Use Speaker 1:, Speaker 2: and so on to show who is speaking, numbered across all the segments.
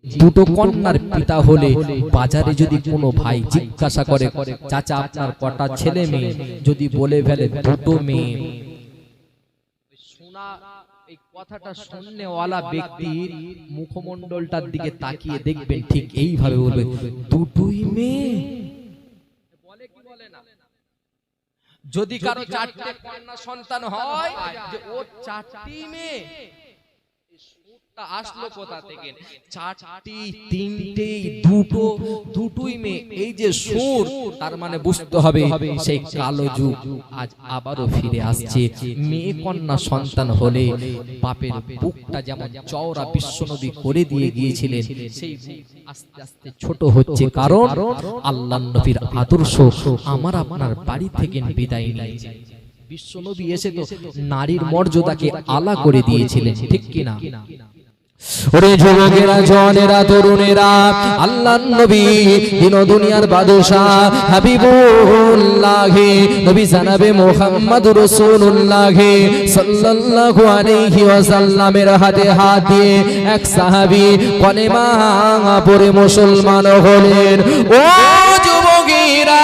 Speaker 1: দুটো কন্যার পিতা হলে বাজারে যদি কোনো ভাই জিজ্ঞাসা করে চাচা আপনার কটা ছেলে মেয়ে, যদি বলে ফেলে দুটো মেয়ে, শোনা এই কথাটা শুননেওয়ালা ব্যক্তির মুখমণ্ডলটার দিকে তাকিয়ে দেখবেন ঠিক এইভাবে বলবে দুটোই মেয়ে। বলে কি বলে না? যদি কারো চারটে কন্যা সন্তান হয় যে ওর চারটি মেয়ে, আসলো কোথা থেকে? চারটি, তিনটে, দুটোই মেয়ে। এই যে সুর, তার মানে বুঝতে হবে সেই কালো যুগ আজ আবারও ফিরে আসছে। মেয়ে কন্যা সন্তান হলে বাপের বুকটা যেমন চওড়া বিশ্বনবী করে দিয়ে গিয়েছিলেন, সেই আস্তে আস্তে ছোট হচ্ছে, কারণ আল্লাহর নবীর আদর্শ আমার আপনার বাড়ি থেকে বিদায় নিয়েছে। বিশ্বনবী এসে তো নারীর মর্যাদাকে আলা করে দিয়েছিলেন, ঠিক কিনা? ওরে যুবকেরা, জওয়ানেরা, তরুণেরা, আল্লাহর নবী দিন দুনিয়ার বাদশা হাবিবুল্লাহ নবী জনাবে মুহাম্মদুর রাসূলুল্লাহ সাল্লাল্লাহু আলাইহি ওয়াসাল্লামের হাতে হাত দিয়ে এক সাহাবী কলেমা পড়ে মুসলমান হলেন। ও যুবকেরা,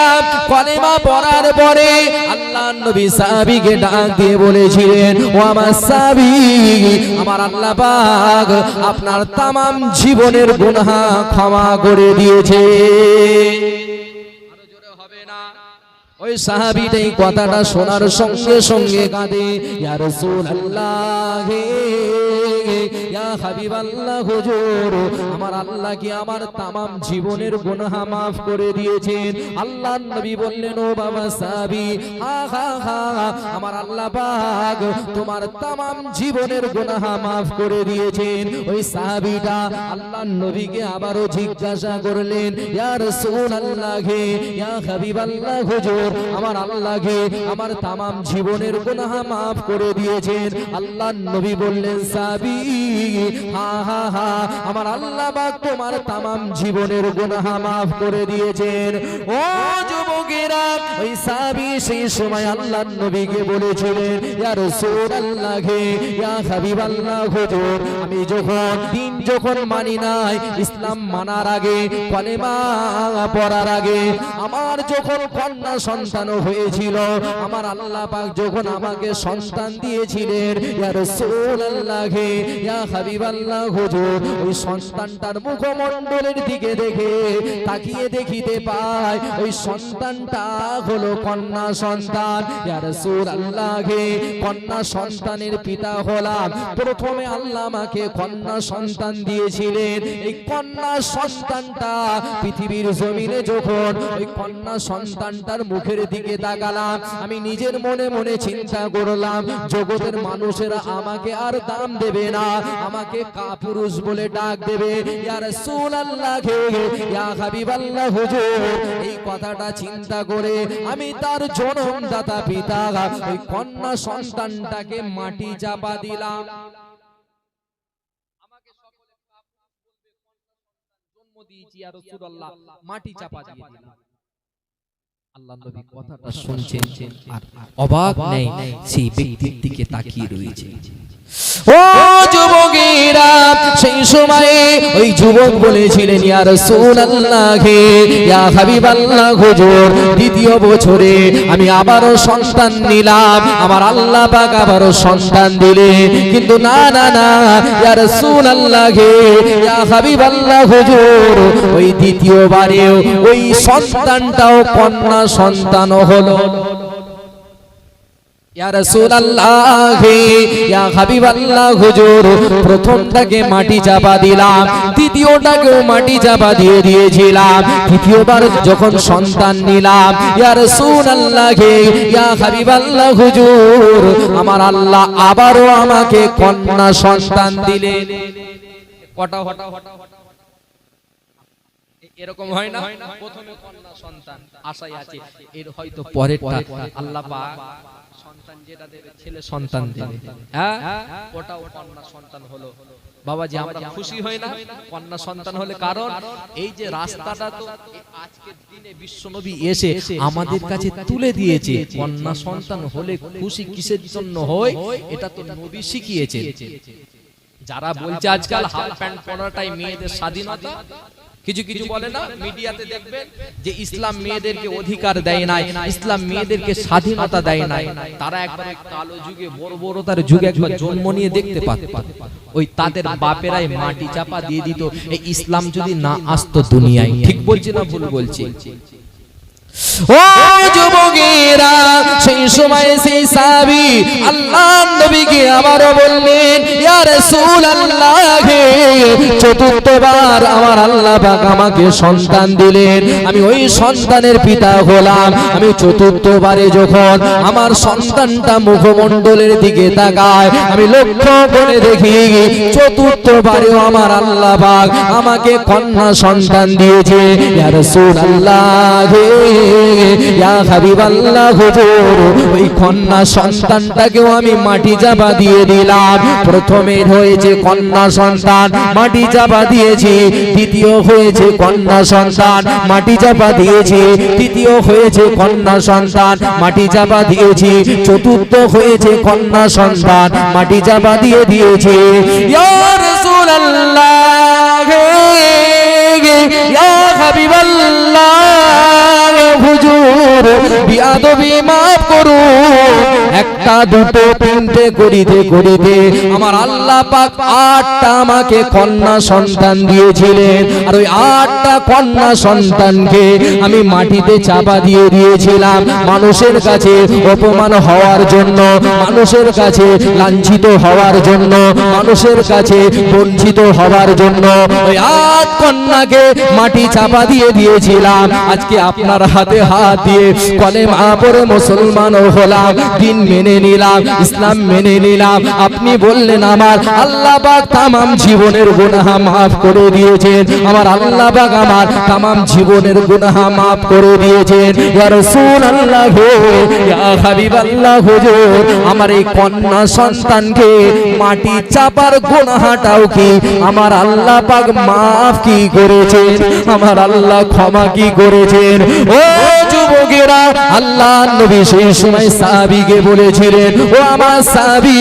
Speaker 1: কলেমা পড়ার পরে আল্লাহর নবী সাহাবীকে ডাক দিয়ে বলেছিলেন, ও আমার সাহাবী, আমার আল্লাহ পাক আপনার তামাম জীবনের গুনাহ ক্ষমা করে দিয়েছে। আরো জোরে হবে না? ওই সাহাবীটা এই কথাটা শোনার সঙ্গে সঙ্গে কাঁদে, ইয়া রাসূলুল্লাহ, ইয়া হাবিবাল্লাহ, হুজুর আমার আল্লাহ কি আমার তামাম জীবনের গুনাহ maaf করে দিয়েছেন। আল্লাহর নবী বললেন, ও বাবা সাহাবী, হা হা হা, আমার আল্লাহ পাক তোমার তামাম জীবনের গুনাহ maaf করে দিয়েছেন। ওই সাহাবীটা আল্লাহর নবীকে আবারও জিজ্ঞাসা করলেন, ইয়া রাসূলুল্লাহ, ইয়া হাবিবাল্লাহ, হুজুর আমার আল্লাহ কি আমার তামাম জীবনের গুনাহ maaf করে দিয়েছেন। আল্লাহর নবী বললেন, সাহাবী, হা হা হা, আমার আল্লাহ পাক তোমার তামাম জীবনের গুনাহ maaf করে দিয়েছেন। ও যুবকেরা, ওই সাহাবী সেই সময় আল্লাহর নবীকে বলেছিলেন, ইয়া রাসূলুল্লাহ, ইয়া হাবিবাল্লাহ, হুজুর আমি যখন মানি নাই, ইসলাম মানার আগে, কলেমা পড়ার আগে, আমার যখন কন্যা সন্তান হয়েছিল, আমার আল্লাহ পাক যখন আমাকে সন্তান দিয়েছিলেন, ইয়া রাসূলুল্লাহ, ইয়া হাবিবাল্লাহ, হুজুর ওই সন্তানটার মুখমণ্ডলের দিকে দেখে তাকিয়ে দেখিতে পাই ওই সন্তানটা হলো কন্যা সন্তান। ইয়া রাসূলুল্লাহ, কন্যা সন্তানের পিতা হলাম। প্রথমে আল্লাহ আমাকে কন্যা সন্তান দিয়েছিলেন। এই কন্যা সন্তানটা পৃথিবীর জমিনে যখন ওই কন্যা সন্তানটার মুখের দিকে তাকালাম, আমি নিজের মনে মনে চিন্তা করলাম, জগতের মানুষেরা আমাকে আর দাম দেবে না, আমাকে কাপুরুষ বলে ডাক দেবে। ইয়া রাসূলুল্লাহ, ইয়া হাবিবাল্লাহ, হুজুর এই কথাটা চিন্তা করে আমি তার জন্মদাতা পিতা ওই কন্যা সন্তানটাকে মাটি চাপা দিলাম। আমাকে সকলে কাপুরুষ বলবে, কন্যা সন্তান জন্ম দিয়েছি, ইয়া রাসূলুল্লাহ মাটি চাপা দিয়ে দিলাম। আল্লাহ নবী কথাটা শুনছেন আর অবাক নেই, সেই ব্যক্তির দিকে তাকিয়ে রয়েছে। ও যুবকেরা, সেই সময়ে ওই যুবক বলেছিলেন, ইয়া রাসূলুল্লাহ, ইয়া হাবিবাল্লাহ, হুজুর দ্বিতীয় বছরে আমি আবারও সন্তান নিলাম, আমার আল্লাহ পাক আবারও সন্তান দিলেন, কিন্তু না না না, ইয়া রাসূলুল্লাহ, ইয়া হাবিবাল্লাহ, হুজুর ওই দ্বিতীয়বারেও ওই সন্তানটাও কন্যা সন্তান হলো। ইয়া রাসূলুল্লাহ, ইয়া হাবিবাল্লাহ, হুজুর প্রথমটাকে মাটি চাপা দিলাম, দ্বিতীয়টাকেও মাটি চাপা দিয়ে দিয়েছিলাম, তৃতীয়বার যখন সন্তান নিলাম, ইয়া রাসূলুল্লাহ, ইয়া হাবিবাল্লাহ, হুজুর আমার আল্লাহ আবারও আমাকে কন্যা সন্তান দিলেন। কটা হটা এরকম হয় না? প্রথমে কন্যা সন্তান আশায় আছে, এর হয়তো পরেরটা আল্লাহ পাক সন্তান যেটা দেবে ছেলে সন্তান দেবে, হ্যাঁ ওটাও কন্যা সন্তান হলো। বাবাজি আমরা খুশি হই না কন্যা সন্তান হলে? কারণ এই যে রাস্তাটা তো আজকের দিনে বিশ্বনবী এসে আমাদের কাছে তুলে দিয়েছে। কন্যা সন্তান হলে খুশি কিসের জন্য হয়, এটা তো নবী শিখিয়েছেন। যারা বলছে আজকাল হাফ প্যান্ট পরাটাই মেয়েদের স্বাধীনতা, কিছু কিছু বলে না মিডিয়াতে দেখবেন যে ইসলাম মেয়েদেরকে অধিকার দেয় নাই, ইসলাম মেয়েদেরকে স্বাধীনতা দেয় নাই, তারা একবার কালো যুগে বর্বরতার যুগে একবার জন্ম নিয়ে দেখতে পাত, ওই তাদের বাপেরাই মাটি চাপা দিয়ে দিত এই ইসলাম যদি না আসতো দুনিয়ায়। ঠিক বলছি না ভুল বলছি? ও যুবকেরা, সেই সময় সেই সাহাবী আল্লাহর নবীকে আবারও বললেন, ইয়া রাসূলুল্লাহ, চতুর্থবার আমার আল্লাহ পাক আমাকে সন্তান দিলেন, আমি ওই সন্তানের পিতা হলাম। আমি চতুর্থবারে যখন আমার সন্তানটা মুখমণ্ডলের দিকে তাকায়, আমি লক্ষ্য করে দেখি চতুর্থবারেও আমার আল্লাহ পাক আমাকে কন্যা সন্তান দিয়েছে। ইয়া রাসূলুল্লাহ, ইয়া হাবিবাল্লাহ, হুজুর, ওই কন্যা সন্তানটাকেও আমি মাটি চাপা দিয়ে দিলাম। প্রথমে হয়েছে কন্যা সন্তান, মাটি চাপা দিয়েছি। দ্বিতীয় হয়েছে কন্যা সন্তান, মাটি চাপা দিয়েছি। তৃতীয় হয়েছে কন্যা সন্তান, মাটি চাপা দিয়েছি। চতুর্থ হয়েছে কন্যা সন্তান, মাটি চাপা দিয়ে দিয়েছি। ইয়া রাসূলুল্লাহ, ইয়া হাবিবাল্লাহ, হুজুর, বিয়াদবি মাফ করুন, একটা দুটো তিনটে করিতে করিতে আমার আল্লাহ পাক 8টা আমাকে কন্যা সন্তান দিয়েছিলেন। আর ওই 8টা কন্যা সন্তানকে আমি মাটিতে চাপা দিয়ে দিয়েছিলাম মানুষের কাছে অপমান হওয়ার জন্য, মানুষের কাছে লাঞ্ছিত হওয়ার জন্য, মানুষের কাছে বঞ্চিত হওয়ার জন্য। ওই 8 কন্যাকে মাটি চাপা দিয়ে দিয়েছিলাম। আজকে আপনার হাতে হাত দিয়ে কলেমা পড়ে মুসলমান হলাম, দিন মেনে নিলাম, ইসলাম মেনে নিলাম। আপনি বললেন আমার আল্লাহ পাক তামাম জীবনের গুনাহ মাফ করে দিয়েছেন, আমার আল্লাহ পাক আমার তামাম জীবনের গুনাহ মাফ করে দিয়েছেন। ইয়া রাসূলুল্লাহ, ইয়া হাবিবাল্লাহ, হুজুর, আমার এই কন্যা সন্তানকে মাটি চাপার গুনাহটাও কি আমার আল্লাহ পাক মাফ কি করেছেন, আমার আল্লাহ ক্ষমা কি করেছেন? ও যুবকেরা, আল্লাহ নবী সেই সময় সাহাবীকে বলেছিলেন, ও আমার সাহাবী,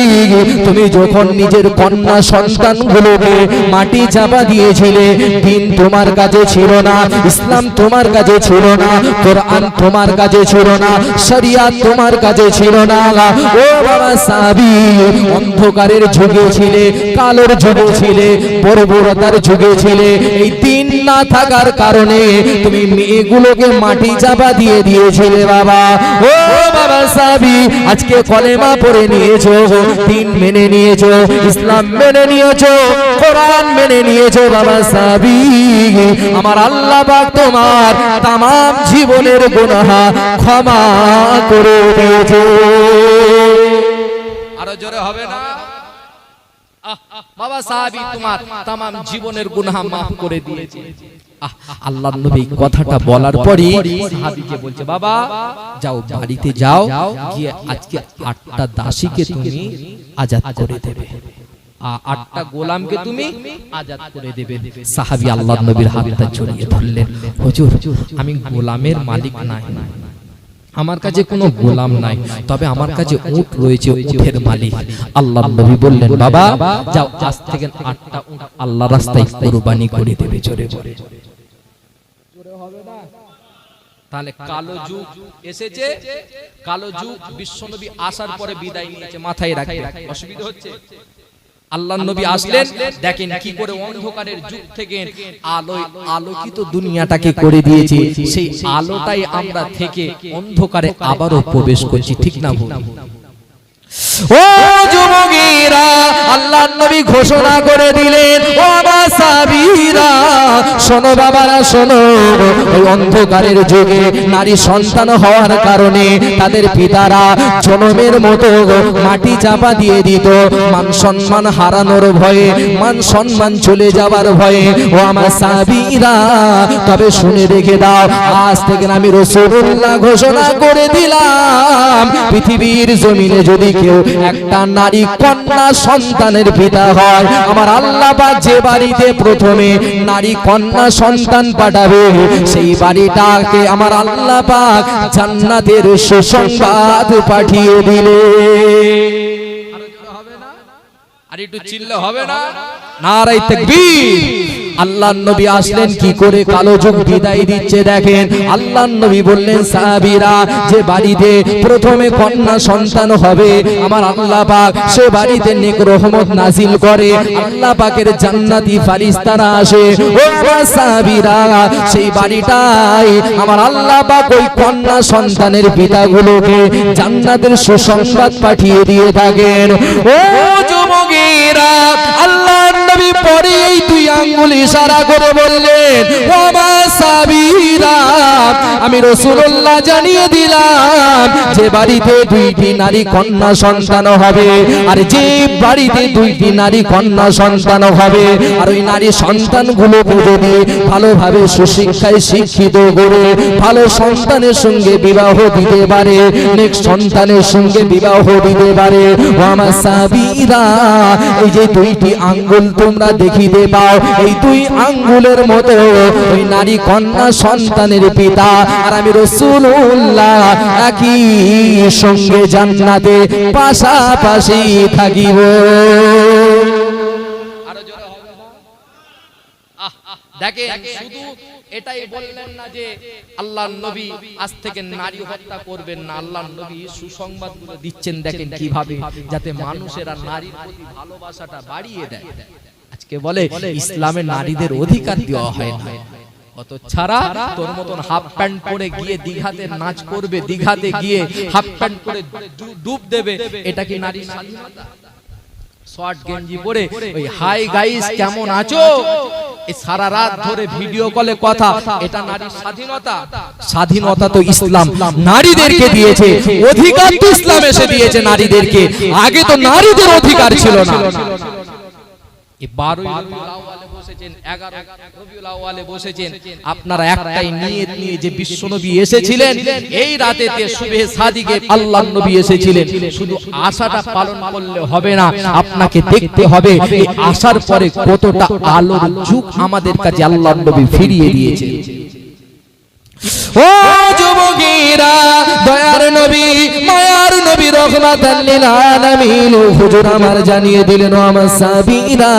Speaker 1: তুমি যখন নিজের কন্যা সন্তানগুলোকে মাটি চাপা দিয়েছিলে, দিন তোমার কাছে ছিল না, ইসলাম তোমার কাছে ছিল না, কোরআন তোমার কাছে ছিল না, শরিয়াত তোমার কাছে ছিল না। ও বাবা সাহাবী, অন্ধকারের যুগে ছিলে, কালোর যুগে ছিলে, বর্বরতার যুগে ছিলে। এই দিন না থাকার কারণে তুমি মেয়েগুলোকে মাটি চাপা দিয়ে দিয়েছিলে বাবা। ও বাবা সাহাবী, আজকে কলেমা পড়ে নিয়েছো, দিন মেনে নিয়েছো, ইসলাম মেনে নিয়েছো, কোরআন মেনে নিয়েছো বাবা সাহাবী, আমার আল্লাহ পাক তোমার তামাম জীবনের গুনাহ ক্ষমা করে দিয়েছে। আরো জোরে হবে না? বাবা সাহাবী তোমার তামাম জীবনের গুনাহ মাফ করে দিয়েছে। আল্লাহর নবী কথাটা বলার পরই সাহাবীকে বলছে, বাবা যাও, বাড়িতে যাও, গিয়ে আজকে 8টা দাসীকে তুমি আজাদ করে দেবে, 8টা গোলামকে তুমি আজাদ করে দেবে। সাহাবী আল্লাহর নবীর হাতটা জড়িয়ে ধরলেন, হুজুর, আমি গোলামের মালিক নাই, আমার কাছে কোনো গোলাম নাই, তবে আমার কাছে উট রয়েছে, উটের মালিক। আল্লাহর নবী বললেন, বাবা যাও, আজ থেকে 8টা উট আল্লাহর রাস্তায় কুরবানি করে দেবে। জোরে জোরে হবে না? তাহলে কালো যুগ এসেছে, কালো যুগ বিশ্বনবী আসার পরে বিদায় নিয়েছে, মাথায় রাখবে, অসুবিধা হচ্ছে। আল্লাহর নবী আসলেন, দেখেন কি করে অন্ধকারের যুগ থেকে আলোয় আলোকিত দুনিয়াটাকে করে দিয়েছে। সেই আলোটাই আমরা থেকে অন্ধকারে আবারও প্রবেশ করছি, ঠিক না ভুল? ও যুবকেরা, আল্লাহর নবী ঘোষণা করে দিলেন, ও আমার সাহাবীরা শোনো, বাবারা শোনো, ওই অন্ধকারের যুগে নারী সন্তান হওয়ার কারণে তাদের পিতারা জনমের মতো মাটি চাপা দিয়ে দিত, মান সম্মান হারানোর ভয়ে, মান সম্মান চলে যাওয়ার ভয়ে। ও আমার সাহাবীরা, তবে শুনে রেখে দাও, আজ থেকে আমি রাসূলুল্লাহ ঘোষণা করে দিলাম, পৃথিবীর জমিনে যদি কেউ একটা নারী কন্যা সন্তানের পিতা হয়, আমার আল্লাহ পাক যে বাড়িতে প্রথমে নারী কন্যা সন্তান পাঠাবে, সেই বাড়িটাকে আমার আল্লাহ পাক জান্নাতের সুসংবাদ পাঠিয়ে দিলে। আর একটু চিল্লে হবে না? নারায়ে তাকবীর। আল্লাহর নবী আসলেন কি করে, কালো যুগ বিদায় দিচ্ছে। দেখেন আল্লাহর নবী বললেন সাহাবীরা, যে বাড়িতে প্রথমে কন্যা সন্তান হবে আমার আল্লাহ পাক সে বাড়িতে নেক রহমত নাজিল করে। আল্লাহ পাকের জান্নাতি ফেরেশতারা আসে। ও আমার সাহাবীরা, সেই বাড়িটাই আমার আল্লাহ পাক ওই কন্যা সন্তানের পিতাগুলোকে জান্নাতের সুসংবাদ পাঠিয়ে দিয়ে থাকেন। ও যুবকেরা, আল্লাহর নবী পরে এই দুই আঙ্গুল ইশারা করে বললেন, ও আমার সাহাবীরা, আমি রাসূলুল্লাহ জানিয়ে দিলাম যে বাড়িতে দুইটি নারী কন্যা সন্তান হবে, আর যে বাড়িতে দুইটি নারী কন্যা সন্তান হবে, আর ওই নারী সন্তানগুলোকে যদি ভালোভাবে সুশিক্ষায় শিক্ষিত করে ভালো সন্তানের সঙ্গে বিবাহ দিতে পারে, নেক্সট সন্তানের সঙ্গে বিবাহ দিতে পারে, ও আমার সাহাবীরা, এই যে দুইটি আঙ্গুল তোমরা দেখিতে পাও, এই দুই আঙ্গুলের মতো ওই নারী কন্যা সন্তানের পিতা আর আমি রাসূলুল্লাহ একই সঙ্গে জান্নাতে পাশাপাশি থাকিব। আরো জোরে হবে না? দেখেন শুধু এটাই বললেন না যে আল্লাহর নবী আজ থেকে নারী হত্যা করবেন না, আল্লাহর নবী সুসংবাদগুলো দিচ্ছেন দেখেন কিভাবে, যাতে মানুষেরা নারীর প্রতি ভালোবাসাটা বাড়িয়ে দেয়। আজকে বলে ইসলামে নারীদের অধিকার দেওয়া হয় না, অত ছাড়া তোর মতন হাফ প্যান্ট পরে গিয়ে দিঘাতে নাচ করবে, দিঘাতে গিয়ে হাফ প্যান্ট পরে ডুব দেবে, এটা কি নারী স্বাধীনতা? শর্ট গেঞ্জি পরে ওই হাই গাইস কেমন আছো এই সারা রাত ধরে ভিডিও কলে কথা, এটা নারী স্বাধীনতা? স্বাধীনতা তো ইসলাম নারীদেরকে দিয়েছে, অধিকার তো ইসলাম এসে দিয়েছে নারীদেরকে, আগে তো নারীদের অধিকার ছিল না। আপনারা একটাই নিয়ত নিয়ে যে বিশ্বনবী এসেছিলেন এই রাতেতে শুভে সাদিকে আল্লাহর নবী এসেছিলেন, শুধু আশাটা পালন করলে হবে না, আপনাকে দেখতে হবে এই আশার পরে কতটা আলোর যুগ আমাদের কাছে আল্লাহর নবী ফিরিয়ে দিয়েছে। ও যুবকেরা, দয়ার নবী মায়ার নবী রহমাতাল লিল আলামিন হুজুর আমার জানিয়ে দিলেন, ও আমার সাহাবীরা,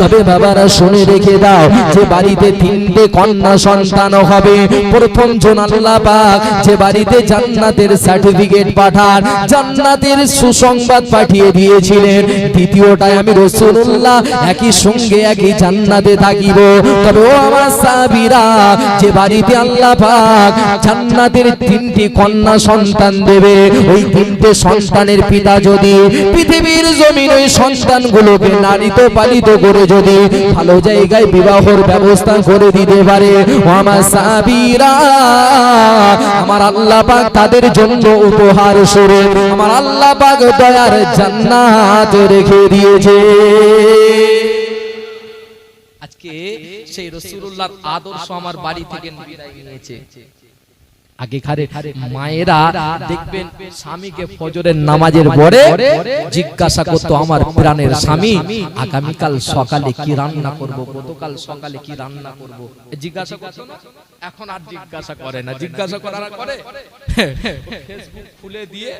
Speaker 1: তবে বাবারা শুনে রেখে দাও, যে বাড়িতে তিনটে কন্যা সন্তান হবে, প্রথম জন আল্লাহ পাক যে বাড়িতে জান্নাতের সার্টিফিকেট পাঠান, জান্নাতের সুসংবাদ পাঠিয়ে দিয়েছিলেন, দ্বিতীয়টায় আমি রাসূলুল্লাহ একই সঙ্গে একই জান্নাতে থাকিব। তবে ও আমার সাহাবীরা, যে বাড়িতে আল্লাহ পাক জান্নাতের তিনটি কন্যা সন্তান দেবে, ওই তিনটে সন্তানের পিতা যদি পৃথিবীর জমিন ওই সন্তানগুলোকে লালিত পালিত করে যদি ভালো জায়গায় বিবাহের ব্যবস্থা করে দিতে পারে, ও আমার সাহাবীরা, আমার আল্লাহ পাক তাদের জন্য উপহার স্বরূপ আমার আল্লাহ পাক দয়ার জান্নাত রেখে দিয়েছে। আজকে সেই রাসূলুল্লাহর আদর্শ আমার বাড়ি থেকে বিদায় নিয়েছে। আগেকারে মায়েরা দেখবেন স্বামীকে ফজরের নামাজের পরে জিজ্ঞাসা করতো, আমার প্রাণের স্বামী আগামীকাল সকালে কি রান্না করব, গতকাল সকালে কি রান্না করব, জিজ্ঞাসা করতো না? এখন আর জিজ্ঞাসা করে না, জিজ্ঞাসা করার করে ফেসবুক খুলে দিয়ে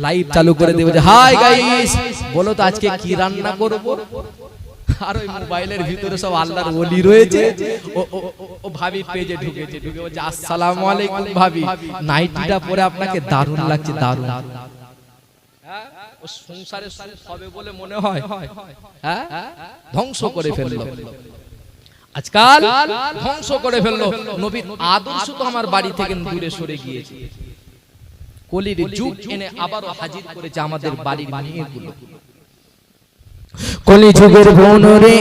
Speaker 1: লাইভ চালু করে দেবে যে হাই গাইস বলো তো আজকে কি রান্না করব। আর ওই মোবাইলের ভিতরে সব আল্লাহর ওলি রয়েছে, ও ভাবি পেজে ঢুকেছে, ঢুকে বলছে আসসালামু আলাইকুম ভাবি, নাইটিটা পরে আপনাকে দারুণ লাগছে, দারুণ। হ্যাঁ, ও সংসারে সুখ হবে বলে মনে হয়? হ্যাঁ, ধ্বংস করে ফেললো আজকাল, ধ্বংস করে ফেললো। নবীর আদর্শ তো আমার বাড়ি থেকে দূরে সরে গিয়েছে, কলির যুগ এনে আবারও হাজির করেছে আমাদের বাড়ির মেয়েগুলো। কলি যুগের বোন রে,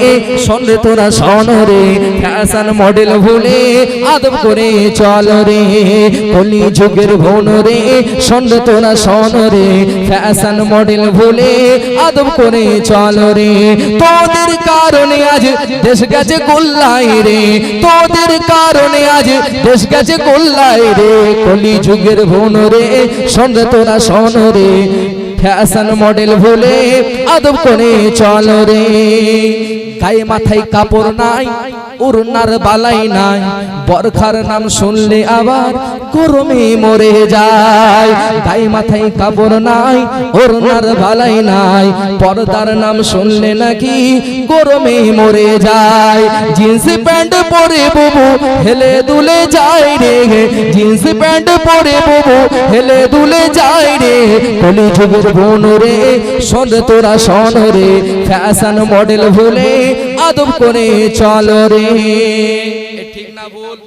Speaker 1: শোন রে তোরা শোন রে, ফ্যাশন মডেল ভুলে আদব করে চল রে। কলি যুগের বোন রে, শোন রে তোরা শোন রে, ফ্যাশন মডেল ভুলে আদব করে চল রে। তোদের কারণে আজ দেশ গেছে গোল্লায় রে, তোদের কারণে আজ দেশ গেছে গোল্লায় রে। কলি যুগের বোন রে, শোন রে তোরা শোন রে, ফ্যাশন মডেল ভুলে আদব করে চল রে। গায়ে মাথায় কাপড় নাই, ওড়নার বালাই নাই, বরখার নাম শুনলে আবার গরমে মরে যায়। গায়ে মাথায় কাপড় নাই, ওড়নার বালাই নাই, পর্দার নাম শুনলে নাকি গরমে মরে যায়। জিন্স প্যান্ট পরে বুবু হেলে দুলে যায় রে, জিন্স প্যান্ট পরে বুবু হেলে দুলে যায় রে। কলি যুগের বোন রে, শোন তোরা শোন রে, ফ্যাশন মডেল ভুলে আদব করে চলো রে। ঠিক না ভুল?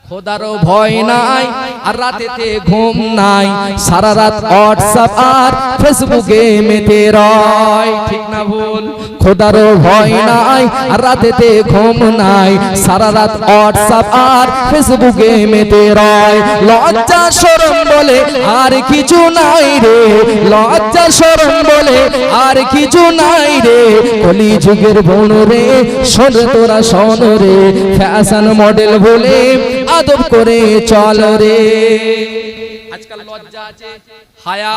Speaker 1: খোদারও ভয় নাই আর রাতেতে ঘুম নাই, সারা রাত হোয়াটসঅ্যাপ আর ফেসবুকে মেতে রয়। ঠিক না ভুল? খোদারও ভয় নাই আর রাতেতে ঘুম নাই, সারা রাত হোয়াটসঅ্যাপ আর ফেসবুকে মেতে রয়। লজ্জা শরম বলে আর কিছু নাই রে, লজ্জা শরম বলে আর কিছু নাই রে। কলি যুগের বোন রে, শোন তোরা শোন রে, ফ্যাশন মডেল বলে আদব করে চল রে। আজকাল লজ্জা আছে, হায়া,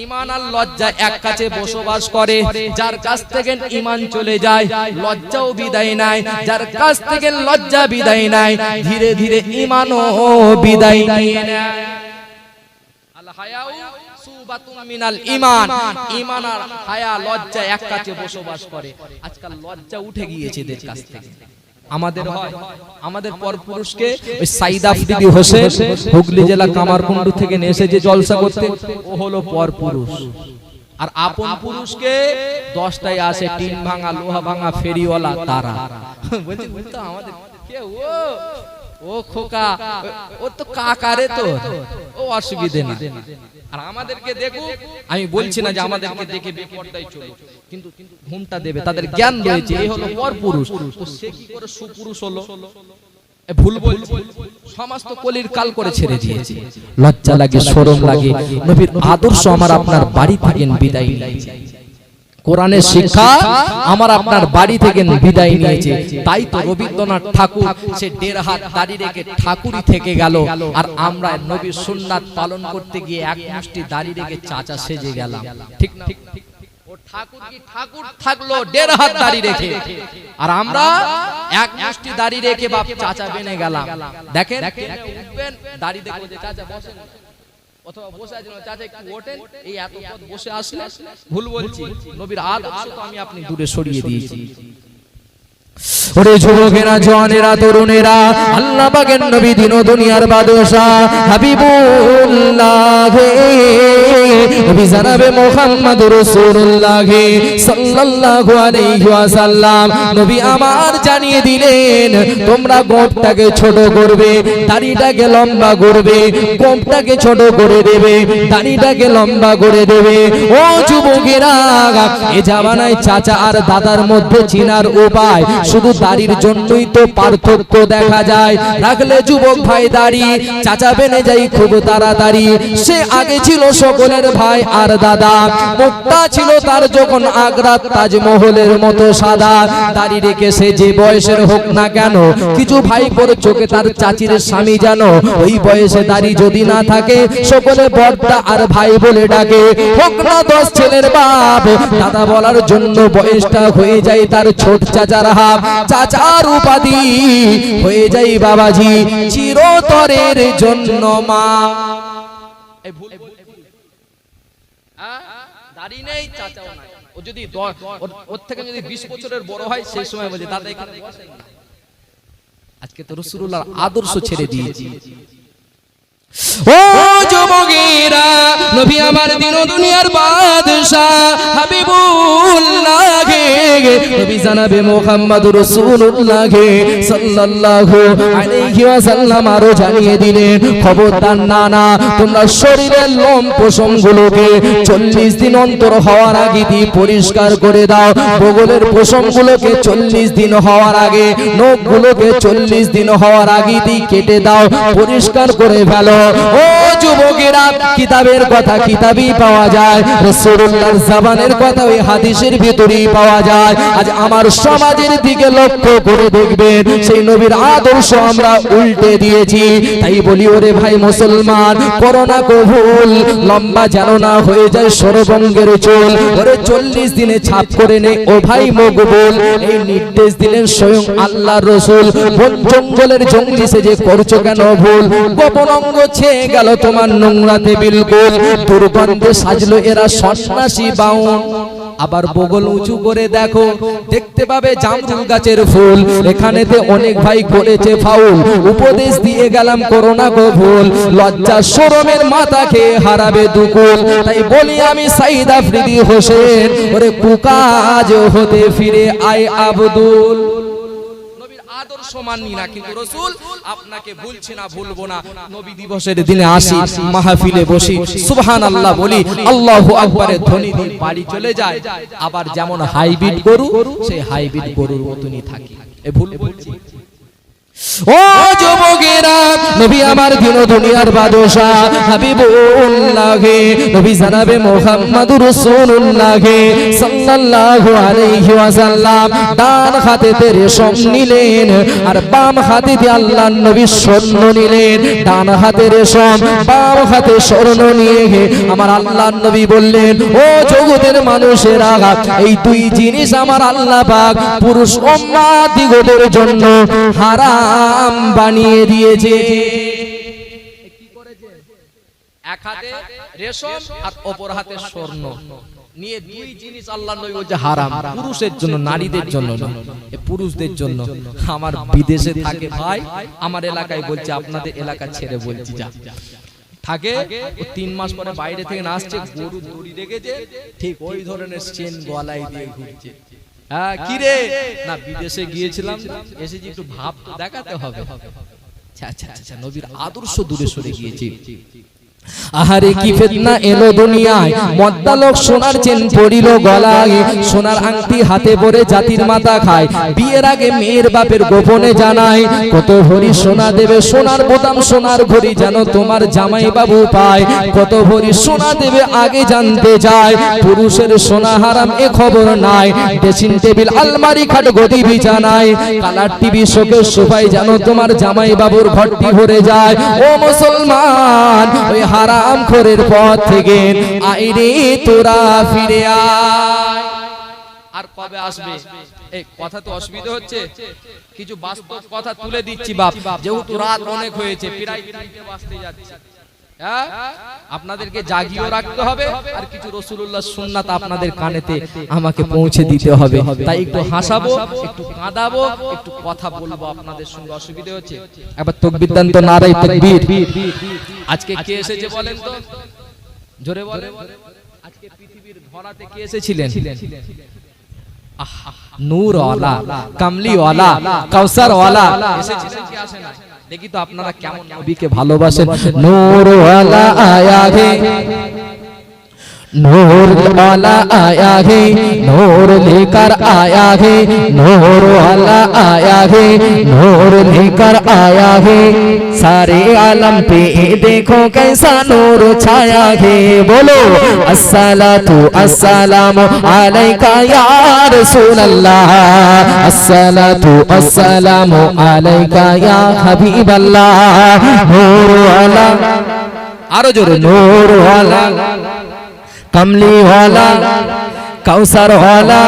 Speaker 1: ঈমান আর লজ্জা এক কাছে বসবাস করে। যার কাছ থেকে ঈমান চলে যায় লজ্জাও বিদায় নাই, যার কাছ থেকে লজ্জা বিদায় নাই ধীরে ধীরে ঈমানও বিদায় নিয়ে নেয়। আল হায়াউ সুবাতুম মিনাল ঈমান, ঈমান আর হায়া লজ্জা এক কাছে বসবাস করে। আজকাল লজ্জা উঠে গিয়েছে এদের কাছ থেকে। আমাদের হয়, আমাদের পরপুরুষকে ওই সাইদ আফ্রিদি হোসেন হুগলি জেলা কামারকুণ্ডু থেকে এসে যে জলসা করতে, ও হলো পরপুরুষ। আর আপন পুরুষকে 10টায় আসে টিন ভাঙা লোহা ভাঙা ফেরিওয়ালা তারা। বলছি তো আমাদের কে ও খোকা, ও তো কাকারে, তো ও অসুবিধে না। আর আমাদেরকে দেখো, আমি বলছি না যে আমাদেরকে দেখে বেপরদায় চলো, কিন্তু ঘুমটা দেবে, তাদের জ্ঞান রয়েছে। এই হলো পরপুরুষ, তো সে কি করে সুপুরুষ হলো? ভুল বলছি, সমস্ত কলির কাল করে ছেড়ে দিয়েছে। লজ্জা লাগে, শরম লাগে। নবীর আদর্শ আমার আপনার বাড়ি থেকে বিদায় নিয়েছে, কোরআনের শিক্ষা আমার আপনার বাড়ি থেকে বিদায় নিয়েছে। তাই তো রবীন্দ্রনাথ ঠাকুর সে 1.5 হাত দাড়ি রেখে ঠাকুরই থেকে গেল, আর আমরা নবীর সুন্নাত পালন করতে গিয়ে এক মুষ্টি দাড়ি রেখে চাচা সেজে গেলাম। ঠিক না? ও ঠাকুর কি ঠাকুর থাকলো 1.5 হাত দাড়ি রেখে, আর আমরা এক মুষ্টি দাড়ি রেখে বাপ চাচা বেনে গেলাম। দেখেন উঠবেন দাড়ি দেখো যে চাচা বসেন, অথবা বসে আছেন চাচা একটু ওঠেন, এই এত পথ বসে আসলে ভুল বলছি। নবীর আদর্শ তো আমি আপনি দূরে সরিয়ে দিয়েছি। ওরে যুবকেরা, জওয়ানেরা, তরুণেরা, আল্লাহ পাকের নবী দিন ও দুনিয়ার বাদশা হাবিবুল্লাহ নবী জনাবে মুহাম্মদ রাসূলুল্লাহ সাল্লাল্লাহু আলাইহি ওয়াসাল্লাম নবী আমার জানিয়ে দিলেন, তোমরা গোঁফটাকে ছোট করবে, দাড়িটাকে লম্বা করবে, গোঁফটাকে ছোট করে দেবে, দাড়িটাকে লম্বা করে দেবে। ও যুবকেরা, এ জামানায় চাচা আর দাদার মধ্যে চিনার উপায় শুধু দাড়ির জন্যই তো পার্থক্য দেখা যায়। রাখলে যুবক ভাই দাড়ি, চাচা বেনে যাই খুব তাড়াতাড়ি। সে আগে ছিল সকলের ভাই আর দাদা, মুখটা ছিল তার যখন আগ্রার তাজমহলের মতো সাদা। দাড়ি রেখে সে যে বয়সের হোক না কেন, কিছু ভাই পরে চোখে তার চাচির স্বামী জানো, ওই বয়সে দাড়ি যদি না থাকে সকলে বড়দা আর ভাই বলে ডাকে। হোক না 10 ছেলের বাপ, দাদা বলার জন্য বয়সটা হয়ে যায় তার ছোট চাচার হাত, চাচার উপাধি হয়ে যাই বাবাজি চিরতরের জন্য মা। দাড়ি নেই, চাচাও নাই, ও যদি ওর থেকে যদি 20 বছরের বড় হয় সেই সময় বলে দাদা এখানে বসেন। আজকে তো রাসূলুল্লাহর আদর্শ ছেড়ে দিয়েছি। ও যুবকেরা, নবী আমার দিন ও দুনিয়ার বাদশা হাবিবুল্লাহ নবী জনাবে মুহাম্মদ রাসূলুল্লাহ সাল্লাল্লাহু আলাইহি ওয়াসাল্লাম আরো জানিয়ে দিলেন, খবরদার নানা, তোমরা শরীরের লোম পশমগুলোকে 40 দিন অন্তর হওয়ার আগে দিয়ে পরিষ্কার করে দাও। বগলের পশমগুলোকে 40 দিন হওয়ার আগে, নখগুলোকে 40 দিন হওয়ার আগে দিয়ে কেটে দাও, পরিষ্কার করে ফেলো। ও যুবকেরা, কিতাবের কথা কিতাবই পাওয়া যায়, রাসূলুল্লাহর জবানের কথা ওই হাদিসের ভিতরেই পাওয়া যায়। আজ আমার সমাজের দিকে লক্ষ্য করে দেখবেন, সেই নবীর আদর্শ আমরা উল্টে দিয়েছি। তাই বলি ওরে ভাই মুসলমান, করোনা কবুল, লম্বা যেন না হয়ে যায় সরবঙ্গের চুল, ওরে 40 দিনে ছাপ করে নে ও ভাই মকবুল, এই নির্দেশ দিলেন স্বয়ং আল্লাহর রাসূল। বন জঙ্গলের জঙ্গলি সেজে করছো কেন ভুল, গোপন অঙ্গ ছেয়ে গেল তোমার নোংরাতে বিলকুল, দুর্গন্ধে সাজলো এরা সন্ন্যাসী বাউন। আবার বগল উঁচু করে দেখো, দেখতে পাবে জামরুল গাছের ফুল, এখানেতে অনেক ভাই করেছে ফাউল, উপদেশ দিয়ে গেলাম করোনা কবুল, লজ্জা শরমের মাথা খেয়ে হারাবে দুকুল। তাই বলি আমি সাইদ আফ্রিদি হোসেন, ওরে কুকাজ হতে ফিরে আয় আব্দুল। আদর্শ মানি না, কিন্তু রাসূল আপনাকে ভুলছি না, ভুলবো না। নবী দিবসের দিনে আসি, মাহফিলে বসি, সুবহানাল্লাহ বলি, আল্লাহু আকবারের ধ্বনি দিয়ে বাড়ি চলে যায়। আবার যেমন হাইব্রিড গরু, সেই হাইব্রিড গরুর মতনই থাকি। এ ভুল বলছি? ও যুবকেরা, নবী আমার দিন দুনিয়ার বাদশা হাবিবুল্লাহ, নবী জানাবে মুহাম্মদুর রাসূলুল্লাহ সাল্লাল্লাহু আলাইহি ওয়াসাল্লাম ডান হাতেতে রেশম নিলেন, আর বাম হাতেতে আল্লাহর নবী স্বর্ণ নিলেন। ডান হাতে রেশম, বাম হাতে স্বর্ণ নিয়ে আমার আল্লাহর নবী বললেন, ও জগতের মানুষেরা, এই দুই জিনিস আমার আল্লাহ পাক পুরুষ উম্মাত দিগদের জন্য হারাম বানিয়ে দিয়েছে। কি করেছে? এক হাতে রেশম আর অপর হাতে স্বর্ণ নিয়ে দুই জিনিস আল্লাহর নবী বলছে হারাম, পুরুষের জন্য, নারীদের জন্য না, পুরুষদের জন্য। আমার বিদেশে থাকে ভাই, আমার এলাকায় বলছে, আপনাদের এলাকা ছেড়ে বলছি যা থাকে, 3 মাস পরে বাইরে থেকে না আসছে, গরু দড়ি রেখেছে, ঠিক ওই ধরনের চেন গলায় দিয়ে ঘুরছে। হ্যাঁ, কি রে, না বিদেশে গিয়েছিলাম, এসেছি, একটু ভাব তো দেখাতে হবে। আচ্ছা আচ্ছা, নবীর আদর্শ দূরে সরে গিয়েছে। আহারে কি ফিতনা এলো দুনিয়ায়, মদ্দা লোক সোনার চেন পরিল গলায়, সোনার আংটি হাতে পরে জাতির মাথা খায়, বিয়ের আগে মেয়ের বাপের গোপনে জানায়, কত ভরি সোনা দেবে, সোনার বোতাম সোনার ঘড়ি যেন তোমার জামাই বাবু পায়, কত ভরি সোনা দেবে আগে জানতে যায়, পুরুষের সোনা হারাম এ খবর নাই, ড্রেসিং টেবিল আলমারি খাট গদি বিছানায়, কালার টিভি শোকের সোফাই যেন তোমার জামাই বাবুর ঘরটি ভরে যায়। ও মুসলমান, ওই হারাম খোরের পথ থেকে আইরে তোরা ফিরে আয়। আর কবে আসবে? এই কথা তো অসুবিধা হচ্ছে, কিছু বাস্তব কথা তুলে দিচ্ছি বাপ, যেহেতু রাত অনেক হয়েছে, প্রায় 3টে বাজতে যাচ্ছে। হ্যাঁ, আপনাদেরকে জাগিয়ে রাখতে হবে, আর কিছু রাসূলুল্লাহর সুন্নাত আপনাদের কানেতে আমাকে পৌঁছে দিতে হবে। তাই একটু হাসাবো, একটু কাঁদাবো, একটু কথা বলবো আপনাদের সঙ্গে। অসুবিধা হচ্ছে? একবার তাকবীর দেন তো, নারায়ে তাকবীর। আজকে কে এসেছে বলেন তো, জোরে বলেন। আজকে পৃথিবীর ধরাতে কে এসেছিলেন? নূর ওয়ালা, কামলি ওয়ালা, কাউসার ওয়ালা এসেছিলেন কি আসে না? দেখি তো আপনারা কেমন নবীকে ভালোবাসেন। নূর ওয়ালা আয়া হে, नूर वाला आया है, नूर लेकर आया है, नूर वाला आया है, नूर लेकर आया है, सारे आलम पे देखो कैसा नूर छाया है। बोलो अस्सलातु अस्सलामु अलैका या रसूल अल्लाह, अस्सलातु अस्सलामु अलैका या हबीब अल्लाह। नूर वाला, आरो जोरे, नूर वाला, कमली वाला, कौसर वाला,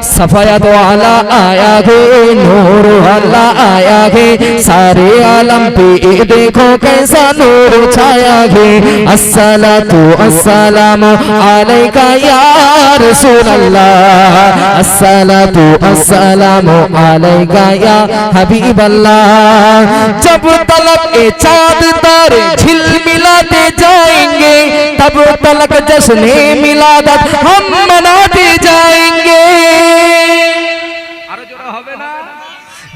Speaker 1: सफायत वाला आया है, नूर वाला आया है, सारे आलम पे देखो कैसा नूर छाया है। अस्सलातु अस्सलामु अलैका या रसूल अल्लाह, अस्सलातु अस्सलामु अलैका या हबीब अल्लाह। जब तलक ए चाँद तारे झिलमिलाते जाएंगे, तब तलक जश्ने मिलादत हम मनाते जाएंगे।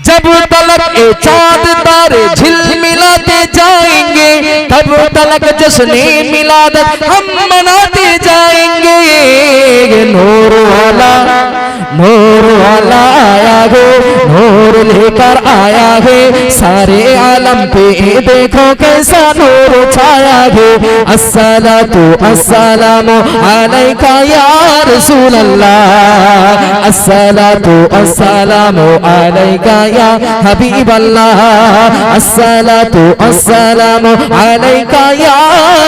Speaker 1: जब तलक ए चाँद तारे झिलमिलाते जाएंगे, तब तलक जश्ने मिलादत हम मनाते जाएंगे। नूर वाला आया है, नूर लेकर आया आया है, सारे आलम पे देखो कैसा नूर छाया है। अस्सलातु अस्सलामु अलैका या रसूल अल्लाह, अस्सलातु अस्सलामु अलैका या हबीब अल्लाह, अस्सलातु अस्सलामु अलैका या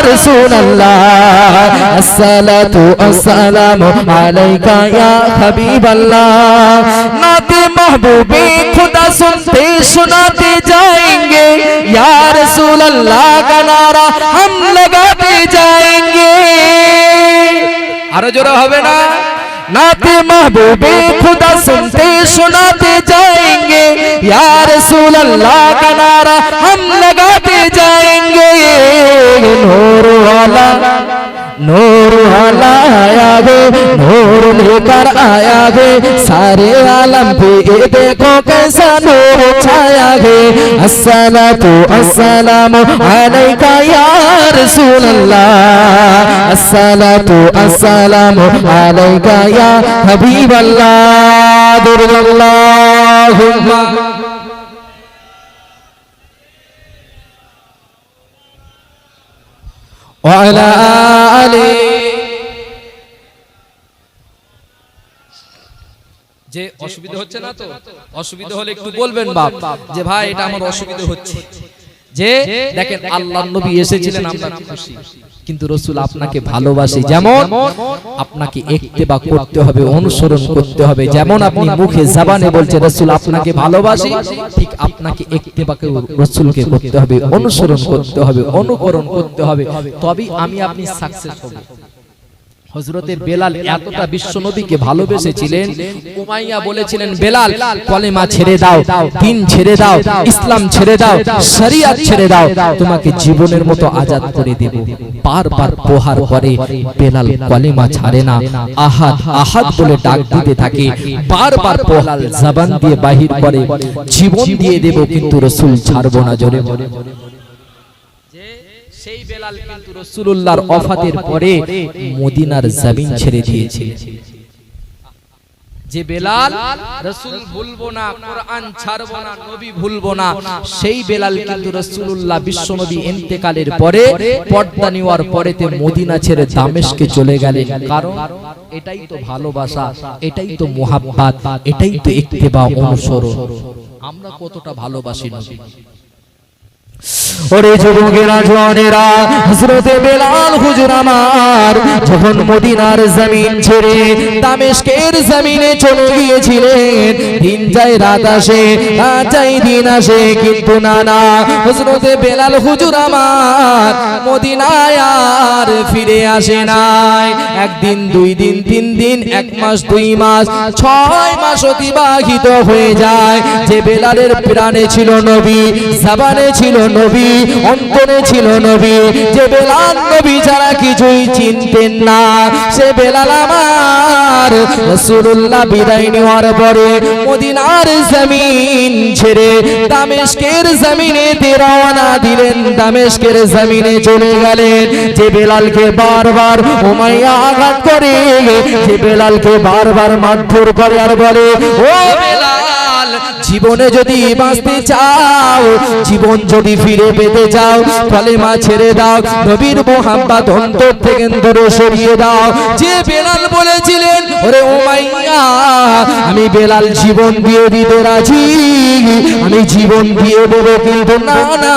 Speaker 1: रसूल अल्लाह, अस्सलातु अस्सलामु अलैका या हबीब अल्लाह। नाते महबूबे खुदा सुनते सुनाते जाएंगे, या रसूल अल्लाह का नारा हम लगाते जाएंगे। आरो जोरा होवे ना, नाते महबूबे खुदा सुनते सुनाते जाएंगे, या रसूल अल्लाह का नारा हम लगाते जाएंगे। नूर वाला नूर वाला आया है, नूर लेकर आया है, सारे आलम पे देखो कैसा नूर छाया है। अस्सलातु अस्सलामु अलैका या रसूल अल्लाह, अस्सलातु अस्सलामु अलैका या हबीब अल्लाह। दुर्गल्लाहुम्मा ওয়ালা আলী। যে অসুবিধা হচ্ছে না তো, অসুবিধা হলে একটু বলবেন বাপ যে ভাই এটা আমার অসুবিধা হচ্ছে। যে দেখেন আল্লাহর নবী এসেছিলেন আমরা খুশি, কিন্তু রাসূল আপনাকে ভালোবাসে। যেমন আপনাকে ইত্তেবা করতে হবে, অনুসরণ করতে হবে। যেমন আপনি মুখে জবানে বলছেন রাসূল আপনাকে ভালোবাসি, ঠিক আপনাকে ইত্তেবাকে রাসূলকে করতে হবে, অনুসরণ করতে হবে, অনুকরণ করতে হবে, তবেই আমি আপনি সাকসেস হব। হযরতে বেলাল এতটা বিশ্বনবীকে ভালোবেসেছিলেন, উমাইয়া বলেছিলেন বেলাল কলেমা ছেড়ে দাও, দ্বীন ছেড়ে দাও, ইসলাম ছেড়ে দাও, শরিয়ত ছেড়ে দাও, তোমাকে জীবনের মতো আজাদ করে দেব। বারবার প্রহার করে বেলাল কলেমা ছাড়ে না, আহাদ আহাদ বলে ডাক দিতে থাকে। বারবার বেলাল জবান দিয়ে বাহির করে জীবন দিয়ে দেব, কিন্তু রাসূল ছাড়ব না। জোরে বলে সেই বেলাল কিন্তু রাসূলুল্লাহর ওফাতের পরে মদিনার জমিন ছেড়ে দিয়েছে। যে বেলাল রাসূল ভুলবো না, কোরআন ছাড়বো না, নবী ভুলবো না, সেই বেলাল কিন্তু রাসূলুল্লাহ বিশ্বনবী ইন্তেকালের পরে পর্দা নেওয়ার পরেতে মদিনা ছেড়ে দামেস্কে চলে গেলেন। কারণ এটাই তো ভালোবাসা, এটাই তো মুহাব্বত, এটাই তো ইত্তেবা, অনুসরণ। আমরা কতটা ভালোবাসি নবী। ওরে যুবকেরা জওয়ানেরা, হযরতে বেলাল হুজুর আমার যখন মদিনার জমিন ছেড়ে দামেস্কের জমিনে চলে গিয়েছিলেন, দিন যায় রাত আসে, রাত যায় দিন আসে, কিন্তু না না, হযরতে বেলাল হুজুর আমার মদিনায় আর ফিরে আসে নাই। একদিন, দুই দিন, তিন দিন, এক মাস, 2 মাস, 6 মাস অতিবাহিত হয়ে যায়। যে বেলালের প্রাণে ছিল নবী, জবানে ছিল নবী, অন্তরে ছিল নবী, যে বেলাল নবী ছাড়া কিছুই চিনতেন না, সে বেলাল আমার রাসূলুল্লাহ বিদায় নেওয়ার পরে মদিনার জমিন ছেড়ে দামেস্কের জমিনে রওনা দিলেন, দামেস্কের জমিনে চলে গেলেন। যে বেলালকে বারবার উমাইয়া আঘাত করে, যে বেলালকে বারবার মারধর করে আর বলে, ও বেলাল জীবনে যদি বাঁচতে চাও, জীবন যদি ফিরে পেতে চাও, কলেমা ছেড়ে দাও, নবীর মুহাব্বত অন্তর থেকে দূরে সরিয়ে দাও। যে বেলাল বলেছিলেন, ওরে উমাইয়া আমি বেলাল জীবন দিয়ে দিতে রাজি, আমি জীবন দিয়ে দেব, কিন্তু না না,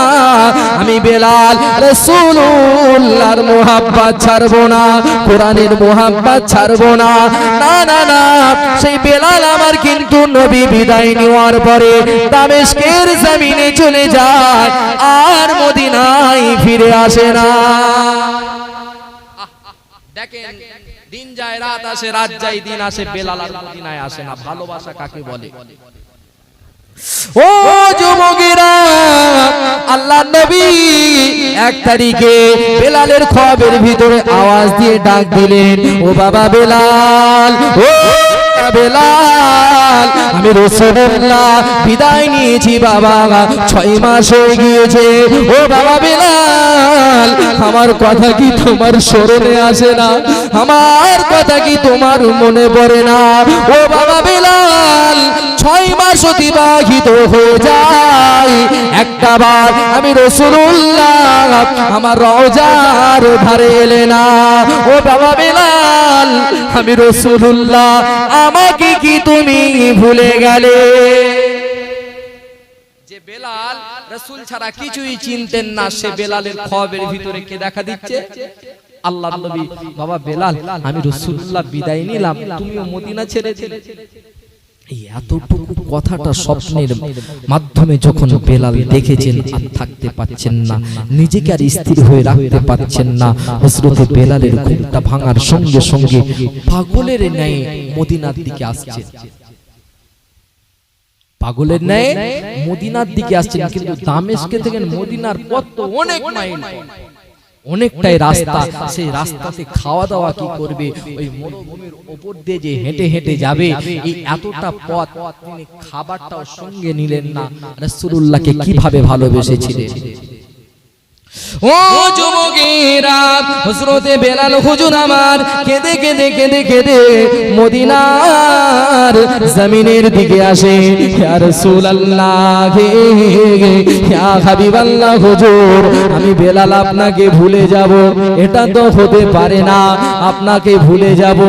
Speaker 1: আমি বেলাল রাসূলুল্লাহর মুহাব্বত ছাড়বো না, কোরআনের মুহাব্বত ছাড়বো না, না না না। সেই বেলাল আমার কিন্তু নবী বিদায় নেওয়ার পরে দামেস্কের জমিনে চলে যায়, আর মদিনায় ফিরে আসে না। দেখেন দিন যায় রাত আসে, রাত যায় দিন আসে, বেলাল আর মদিনায় আসে না। ভালোবাসা কাকে বলে? ও যুবকেরা, আল্লাহর নবী 1 তারিখে বেলালের খবরের ভিতরে আওয়াজ দিয়ে ডাক দিলেন, ও বাবা বেলাল, ও বেলাল আমি রাসূলুল্লাহ বিদায় নিয়েছি বাবা 6 মাস হয়ে গিয়েছে ও বাবা বেলাল আমার কথা কি তোমার স্মরণে আসে না আমার কথা কি তোমার মনে পড়ে না ও বাবা বেলাল 6 মাস অতিবাহিত হয়ে যায় একটা বার আমি রাসূলুল্লাহ আমার রওজার ধারে এলে না ও বাবা বেলাল আমি রাসূলুল্লাহ আমাকে কি তুমি ভুলে গেলে যে বেলাল রাসূল ছাড়া কিছুই চিনতেন না সে বেলালের খবরের ভিতরে কে দেখা দিচ্ছে আল্লাহর নবী বাবা বেলাল আমি রাসূলুল্লাহ বিদায় নিলাম তুমিও মদিনা ছেড়ে দিলে এই এতটুকু কথাটা স্বপ্নের মাধ্যমে যখন বেলাল দেখেছেন আর থাকতে পাচ্ছেন না নিজেকে আর স্থির হয়ে রাখতে পাচ্ছেন না হযরত বেলালের ঘুমটা ভাঙার সঙ্গে সঙ্গে পাগলের ন্যায় মদিনার দিকে আসছেন পাগলের ন্যায় মদিনার দিকে আসছেন কিন্তু দামেস্ক থেকে মদিনার পথ তো অনেক মাইল অনেকটাই রাস্তা সেই রাস্তাতে খাওয়া দাওয়া কি করবে ওই মরুভূমির উপর দিয়ে যে হেঁটে হেঁটে যাবে এই এতটা পথ তিনি খাবারটাও সঙ্গে নিলেন না রাসূলুল্লাহকে কিভাবে ভালোবেসেছিলেন ও যুবকেরা হযরত বেলাল হুজুর আমার কেঁদে কেঁদে কেঁদে কেঁদে মদিনার জমিনের দিকে আসে ইয়া রাসূলুল্লাহ ইয়া হাবিবাল্লাহ হুজুর আমি বেলাল আপনাকে ভুলে যাব এটা তো হতে পারে না আপনাকে ভুলে যাব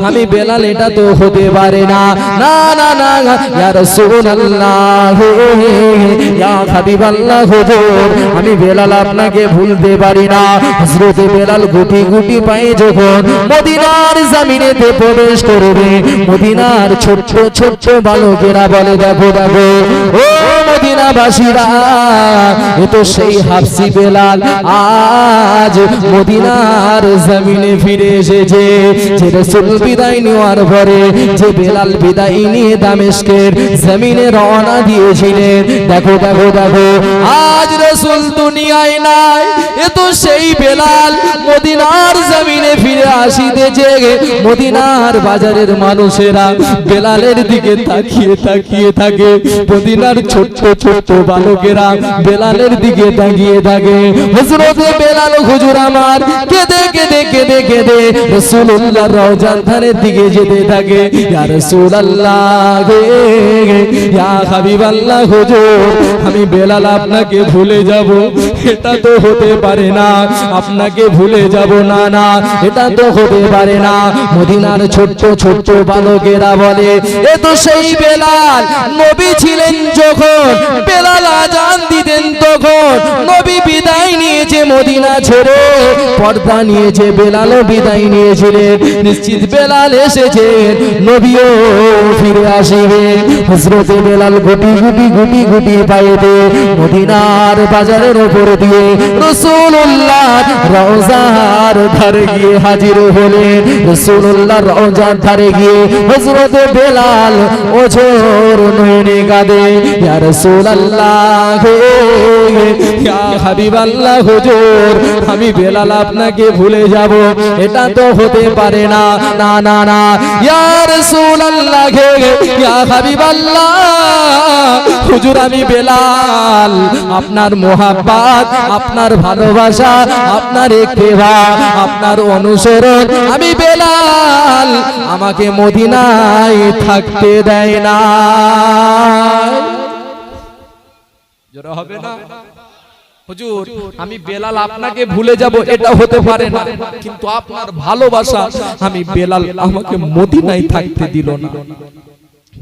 Speaker 1: আমি বেলাল এটা তো হতে পারে না না না না ইয়া রাসূলুল্লাহ ইয়া হাবিবাল্লাহ হুজুর আমি বেলাল আপনাকে ভুলতে পারি না হযরত বেলাল গুটি গুটি পায়ে যখন মদিনার জমিনেতে প্রবেশ করবে মদিনার ছোট ছোট বালকেরা বলে দেখো দেখো ও মদিনাবাসীরা এ তো সেই হাফসি বেলাল আজ মদিনার জমিনে ফিরে এসেছে যে রাসূল বিদায় নেওয়ার পরে যে বেলাল বিদায় নিয়ে দামেস্কের জমিনে রওনা দিয়েছিলেন দেখো দেখো দেখো আজ রাসূল দুনিয়ায় নাই এ তো সেই বেলাল মদিনার জমিনে ফিরে আসিতেছে মদিনার বাজারের মানুষেরা বেলালের দিকে তাকিয়ে তাকিয়ে থাকে মদিনার ছোট ছোট বালকেরা বেলালের দিকে তাকিয়ে থাকে হযরত বেলাল হুজুর আমার কেঁদে কেঁদে কেঁদে কেঁদে রাসূলুল্লাহর রওজার ধারের দিকে যেতে থাকে ইয়া রাসূলুল্লাহ ইয়া হাবিবাল্লাহ হুজুর আমি বেলাল আপনাকে ভুলে যাব এটা তো হতে পারে না আপনাকে ভুলে যাব না না এটা তো হতে পারে না মদিনার ছোট ছোট বালকেরা বলে এ তো সেই বেলাল নবী ছিলেন যখন বেলাল আযান দিতেন তখন নবী বিদায় নিয়েছে মদিনা ছেড়ে পর্দা নিয়েছে বেলালও বিদায় নিয়েছিলেন নিশ্চিত বেলাল এসেছেন নবীও ফিরে আসবে হযরত বেলাল গুটি গুটি গুটি গুটি পায়ে মদিনার বাজারের উপর দিয়ে রাসূলুল্লাহ রওজার ধারে গিয়ে হাজির হলেন রাসূলুল্লাহ রওজার ধারে গিয়ে হযরত বেলাল ওঝর নয়নে কাঁদে ইয়া রাসূলুল্লাহ ইয়া হাবিবাল্লাহ হুজুর আমি বেলাল আপনাকে ভুলে যাব এটা তো হতে পারে না না না না ইয়া রাসূলুল্লাহ ইয়া হাবিবাল্লাহ হুজুর আমি বেলাল আপনার মোহাব্বত আপনার ভালোবাসা আপনার ইত্তেবা আপনার অনুসরণ আমি বেলাল আমাকে মদিনায় থাকতে দেয় না জোরে হবে না হুজুর আমি বেলাল আপনাকে ভুলে যাব এটা হতে পারে না কিন্তু আপনার ভালোবাসা আমি বেলাল আমাকে মদিনায় থাকতে দিল না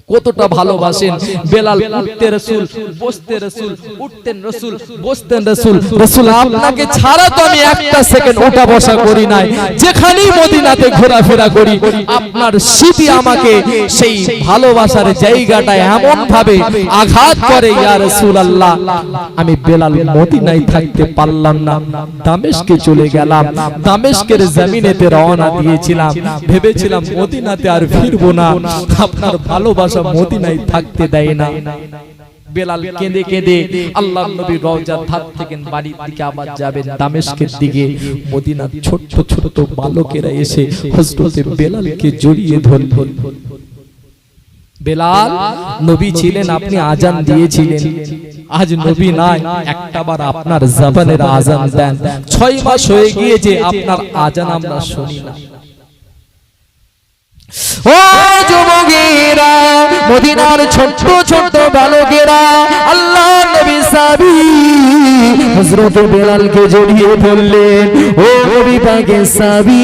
Speaker 1: কতটা ভালোবাসেন বেলাল উঠতে রাসূল বসতে রাসূল উঠতেন রাসূল বসতেন রাসূল রাসূল আপনাকে ছাড়া তো আমি একটা সেকেন্ড ওঠা বসা করি নাই যেখানেই মদিনাতে ঘোরাফেরা করি আপনার স্মৃতি আমাকে সেই ভালোবাসার জায়গাটায় এমন ভাবে আঘাত করে ইয়া রাসূলুল্লাহ আমি বেলাল মদিনায় থাকতে পারলাম না দামেস্কে চলে গেলাম দামেস্কের জমিনেতে রওনা দিয়েছিলাম ভেবেছিলাম মদিনাতে আর ফিরবো না আপনার ভালোবাসা মদিনায় থাকতে দেয় না বেলাল কেঁদে কেঁদে আল্লাহর নবীর রওজার ধার থেকে বাড়ির দিকে আবার যাবেন দামেস্কের দিকে মদিনার ছোট ছোট বালকেরা এসে হযরত বেলালকে জড়িয়ে ধরলেন বেলাল নবী ছিলেন, আপনি আজান দিয়েছিলেন, আজ নবী নাই, একটাবার আপনার জবানের আজান দেন। 6 মাস হয়ে গিয়েছে আপনার আজান আমরা শুনি না। ও যুবকেরা, মদিনার ছোট্ট ছোট্ট বালকেরা, আল্লাহ নবী সাহাবী হযরত বেলালকে জড়িয়ে ধরলেন। ও নবী পাকের সাহাবী,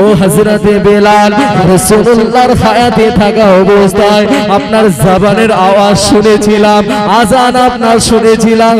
Speaker 1: ও হযরত বেলাল, রাসূলুল্লাহর হায়াতে থাকা অবস্থায় আপনার জবানের আওয়াজ শুনেছিলাম, আজান আপনার শুনেছিলাম।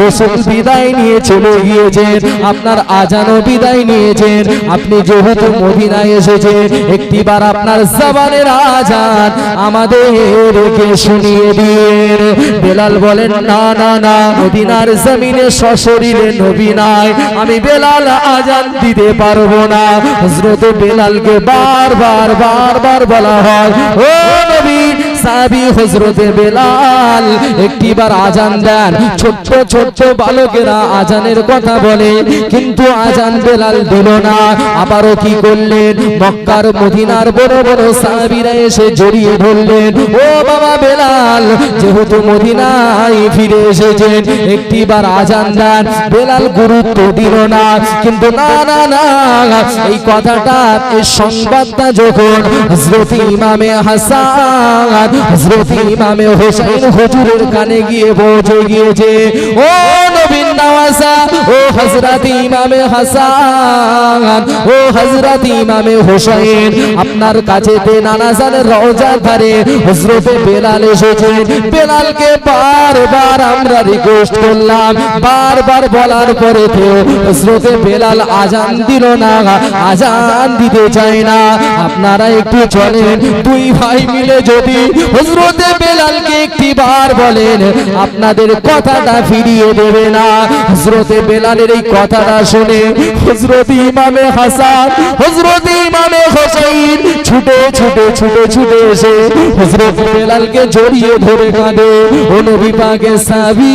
Speaker 1: রাসূল বিদায় নিয়ে চলে গিয়েছেন, আপনার আজানও বিদায় নিয়েছেন। আপনি যেহেতু মদিনায় এসেছেন, একটিবার আপনার জবানের আজান আমাদেরকে শুনিয়ে দিন। বেলাল বলেন, না না না, মদিনার জমিনে সশরীরে নবী নাই, আমি বেলাল আজান দিতে পারবো না। হযরত বেলালকে বারবার বারবার বলা হয়, ও নবী সাহাবী হযরত বেলাল একটিবার আজান দেন। ছোট্ট ছোট্ট বালকেরা আজানের কথা বলে, কিন্তু আজান বেলাল দিল না। আবারও কি করলেন, মক্কার মদিনার বড় বড় সাহাবীরা এসে জড়িয়ে ধরলেন। ও বাবা বেলাল, যেহেতু মদিনায় ফিরে এসেছেন, একটিবার আজান দেন। বেলাল গুরুত্ব দিল না, কিন্তু না না না, এই কথাটা, এই সংবাদটা যখন হযরত ইমামে হাসান, হযরত ইমামে হোসেন হুজুরের কানে গিয়ে পৌঁছে গিয়েছে, ও নবীর নওয়াজা, ও হযরত ইমামে হাসান, ও হযরত ইমামে হোসেন, আপনার কাছে নানাজানের রওজা ধারে হযরত বেলাল এসেছেন। বেলালকে বারবার আমরা রিকোয়েস্ট করলাম, বারবার বলার পরে হযরত বেলাল আজান দিল না, আজান দিতে চায় না। আপনারা একটু চলেন, দুই ভাই মিলে যদি হযরত বেলালকে একটিবার বলেন, আপনাদের কথাটা ফিরিয়ে দেবে না। হযরত বেলালের এই কথাটা শুনে হযরত ইমামে হাসান, হযরত ইমামে হোসেন ছুটে ছুটে ছুটে ছুটে এসে হযরত বেলালকে জড়িয়ে ধরে কাঁদে, ও নবী পাকের সাহাবী,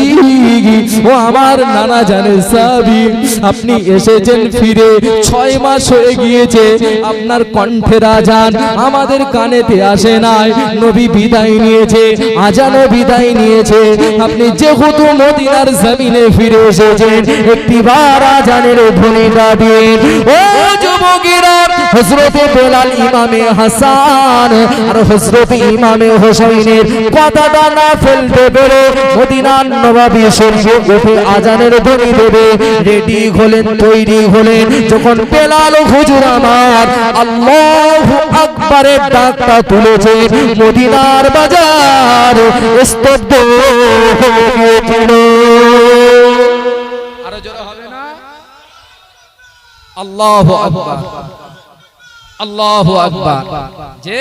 Speaker 1: ও আমার নানা জানের সাহাবী, আপনি এসেছেন ফিরে, 6 মাস হয়ে গিয়েছে, আপনার কণ্ঠের আজান আমাদের কানেতে আসে নাই। নবী বিদায় নিয়েছে, আজানও বিদায় নিয়েছে, আপনি যেহেতু মদিনার জমিনে ফিরে এসেছেন, একটিবার আজানের ধ্বনিটা দিন। ও যুবকেরা, হযরত বেলাল ইমামে হাসান আর হযরত ইমামে হোসেনের কথাটা না ফেলতে পেরে মদিনার নবাবী শরীফে উঠে আজানের ধ্বনি দেবে রেডি হলেন, তৈরি হলেন। যখন বেলাল হুজুর আমার আল্লাহু আকবারের ডাকটা তুলেছে, মদিনার বাজার স্তব্ধ হয়ে গিয়েছিল। আরো জোরে হবে না? আল্লাহু আকবার, আল্লাহু আকবার। যে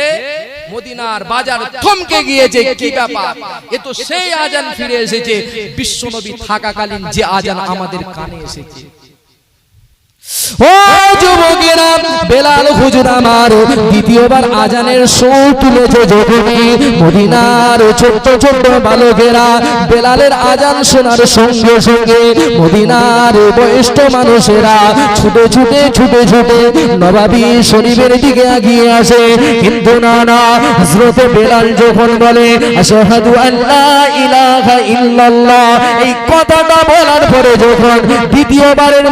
Speaker 1: মদিনার বাজার থমকে গিয়েছে, কি ব্যাপার? এ তো সেই আজান ফিরে এসেছে বিশ্বনবী থাকাকালীন, যে আজান আমাদের কানে এসেছে। ও যুবকেরা, বেলাল হুজুর আমার দ্বিতীয়বার আজানের সুর তুলেছে। যখনই মদিনার ছোট্ট ছোট্ট বালকেরা বেলালের আজান শোনার সঙ্গে সঙ্গে মদিনার বয়স্ক মানুষেরা ছুটে ছুটে ছুটে ছুটে নবাবী শরীফের দিকে এগিয়ে আসে। কিন্তু না না, হযরত বেলাল যখন বলে আশহাদু আল্লা ইলাহা ইল্লাল্লাহ, এই কথাটা বলার পরে যখন দ্বিতীয়বারের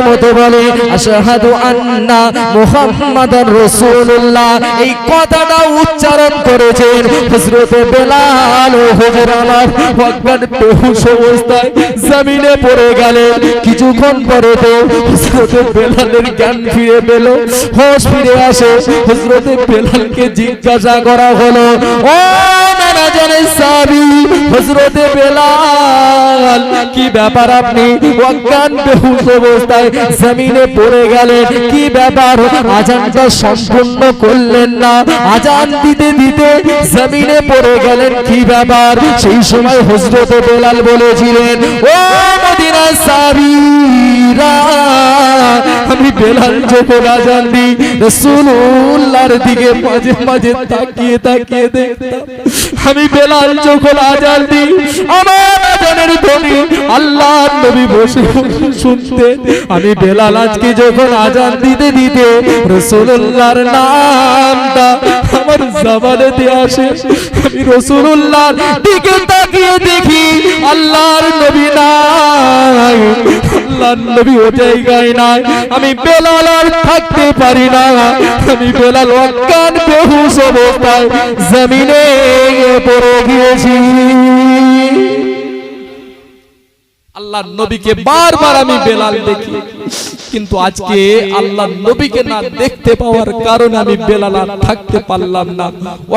Speaker 1: মতো বলে আশহাদু আন্না মুহাম্মাদার রাসূলুল্লাহ, এই কথাটা উচ্চারণ করেছেন হযরত বেলাল হুজুর আমার অজ্ঞান বেহুশ অবস্থায় জমিনে পড়ে গেলেন। কিছুক্ষণ পরে তো হযরত বেলালের জ্ঞান ফিরে পেল, হোশ ফিরে আসে। হযরত বেলালকে জিজ্ঞাসা করা হলো, ও নানা জানের সাহাবী হযরত বেলাল, কি ব্যাপার, আপনি অজ্ঞান বেহুশ অবস্থায় জমিনে পড়ে গেলেন, কি ব্যাপার? আজানটা সম্পূর্ণ করলেন না, আজান দিতে দিতে জমিনে পড়ে গেলেন, কি ব্যাপার? সেই সময় হযরত বেলাল বলেছিলেন, ও মদিনার সাহাবীরা, আমি বেলাল যখন আজান দিই রাসূলুল্লাহর দিকে মাঝে মাঝে তাকিয়ে তাকিয়ে দেখতাম। আমি বেলাল যখন আজান দিই আমার আজানের
Speaker 2: ধ্বনি আল্লাহর নবী বসে শুনতেন। আমি বেলাল আজকে যখন আজান দিতে দিতে রাসূলুল্লাহর নামটা আমার জবানেতে আসে, আমি রাসূলুল্লাহর দিকে তাকিয়ে দেখি আল্লাহর নবী নাই, আল্লাহর নবী ও জায়গায় নাই। আমি বেলাল আর থাকতে পারি না, আমি বেলাল অজ্ঞান বেহুশ অবস্থায় জমিনে পড়ে গিয়েছি। আল্লাহর নবীকে বারবার আমি বেলাল দেখি, কিন্তু আজকে আল্লাহর নবীকে না দেখতে পাওয়ার কারণে আমি বেলাল আর থাকতে পারলাম না,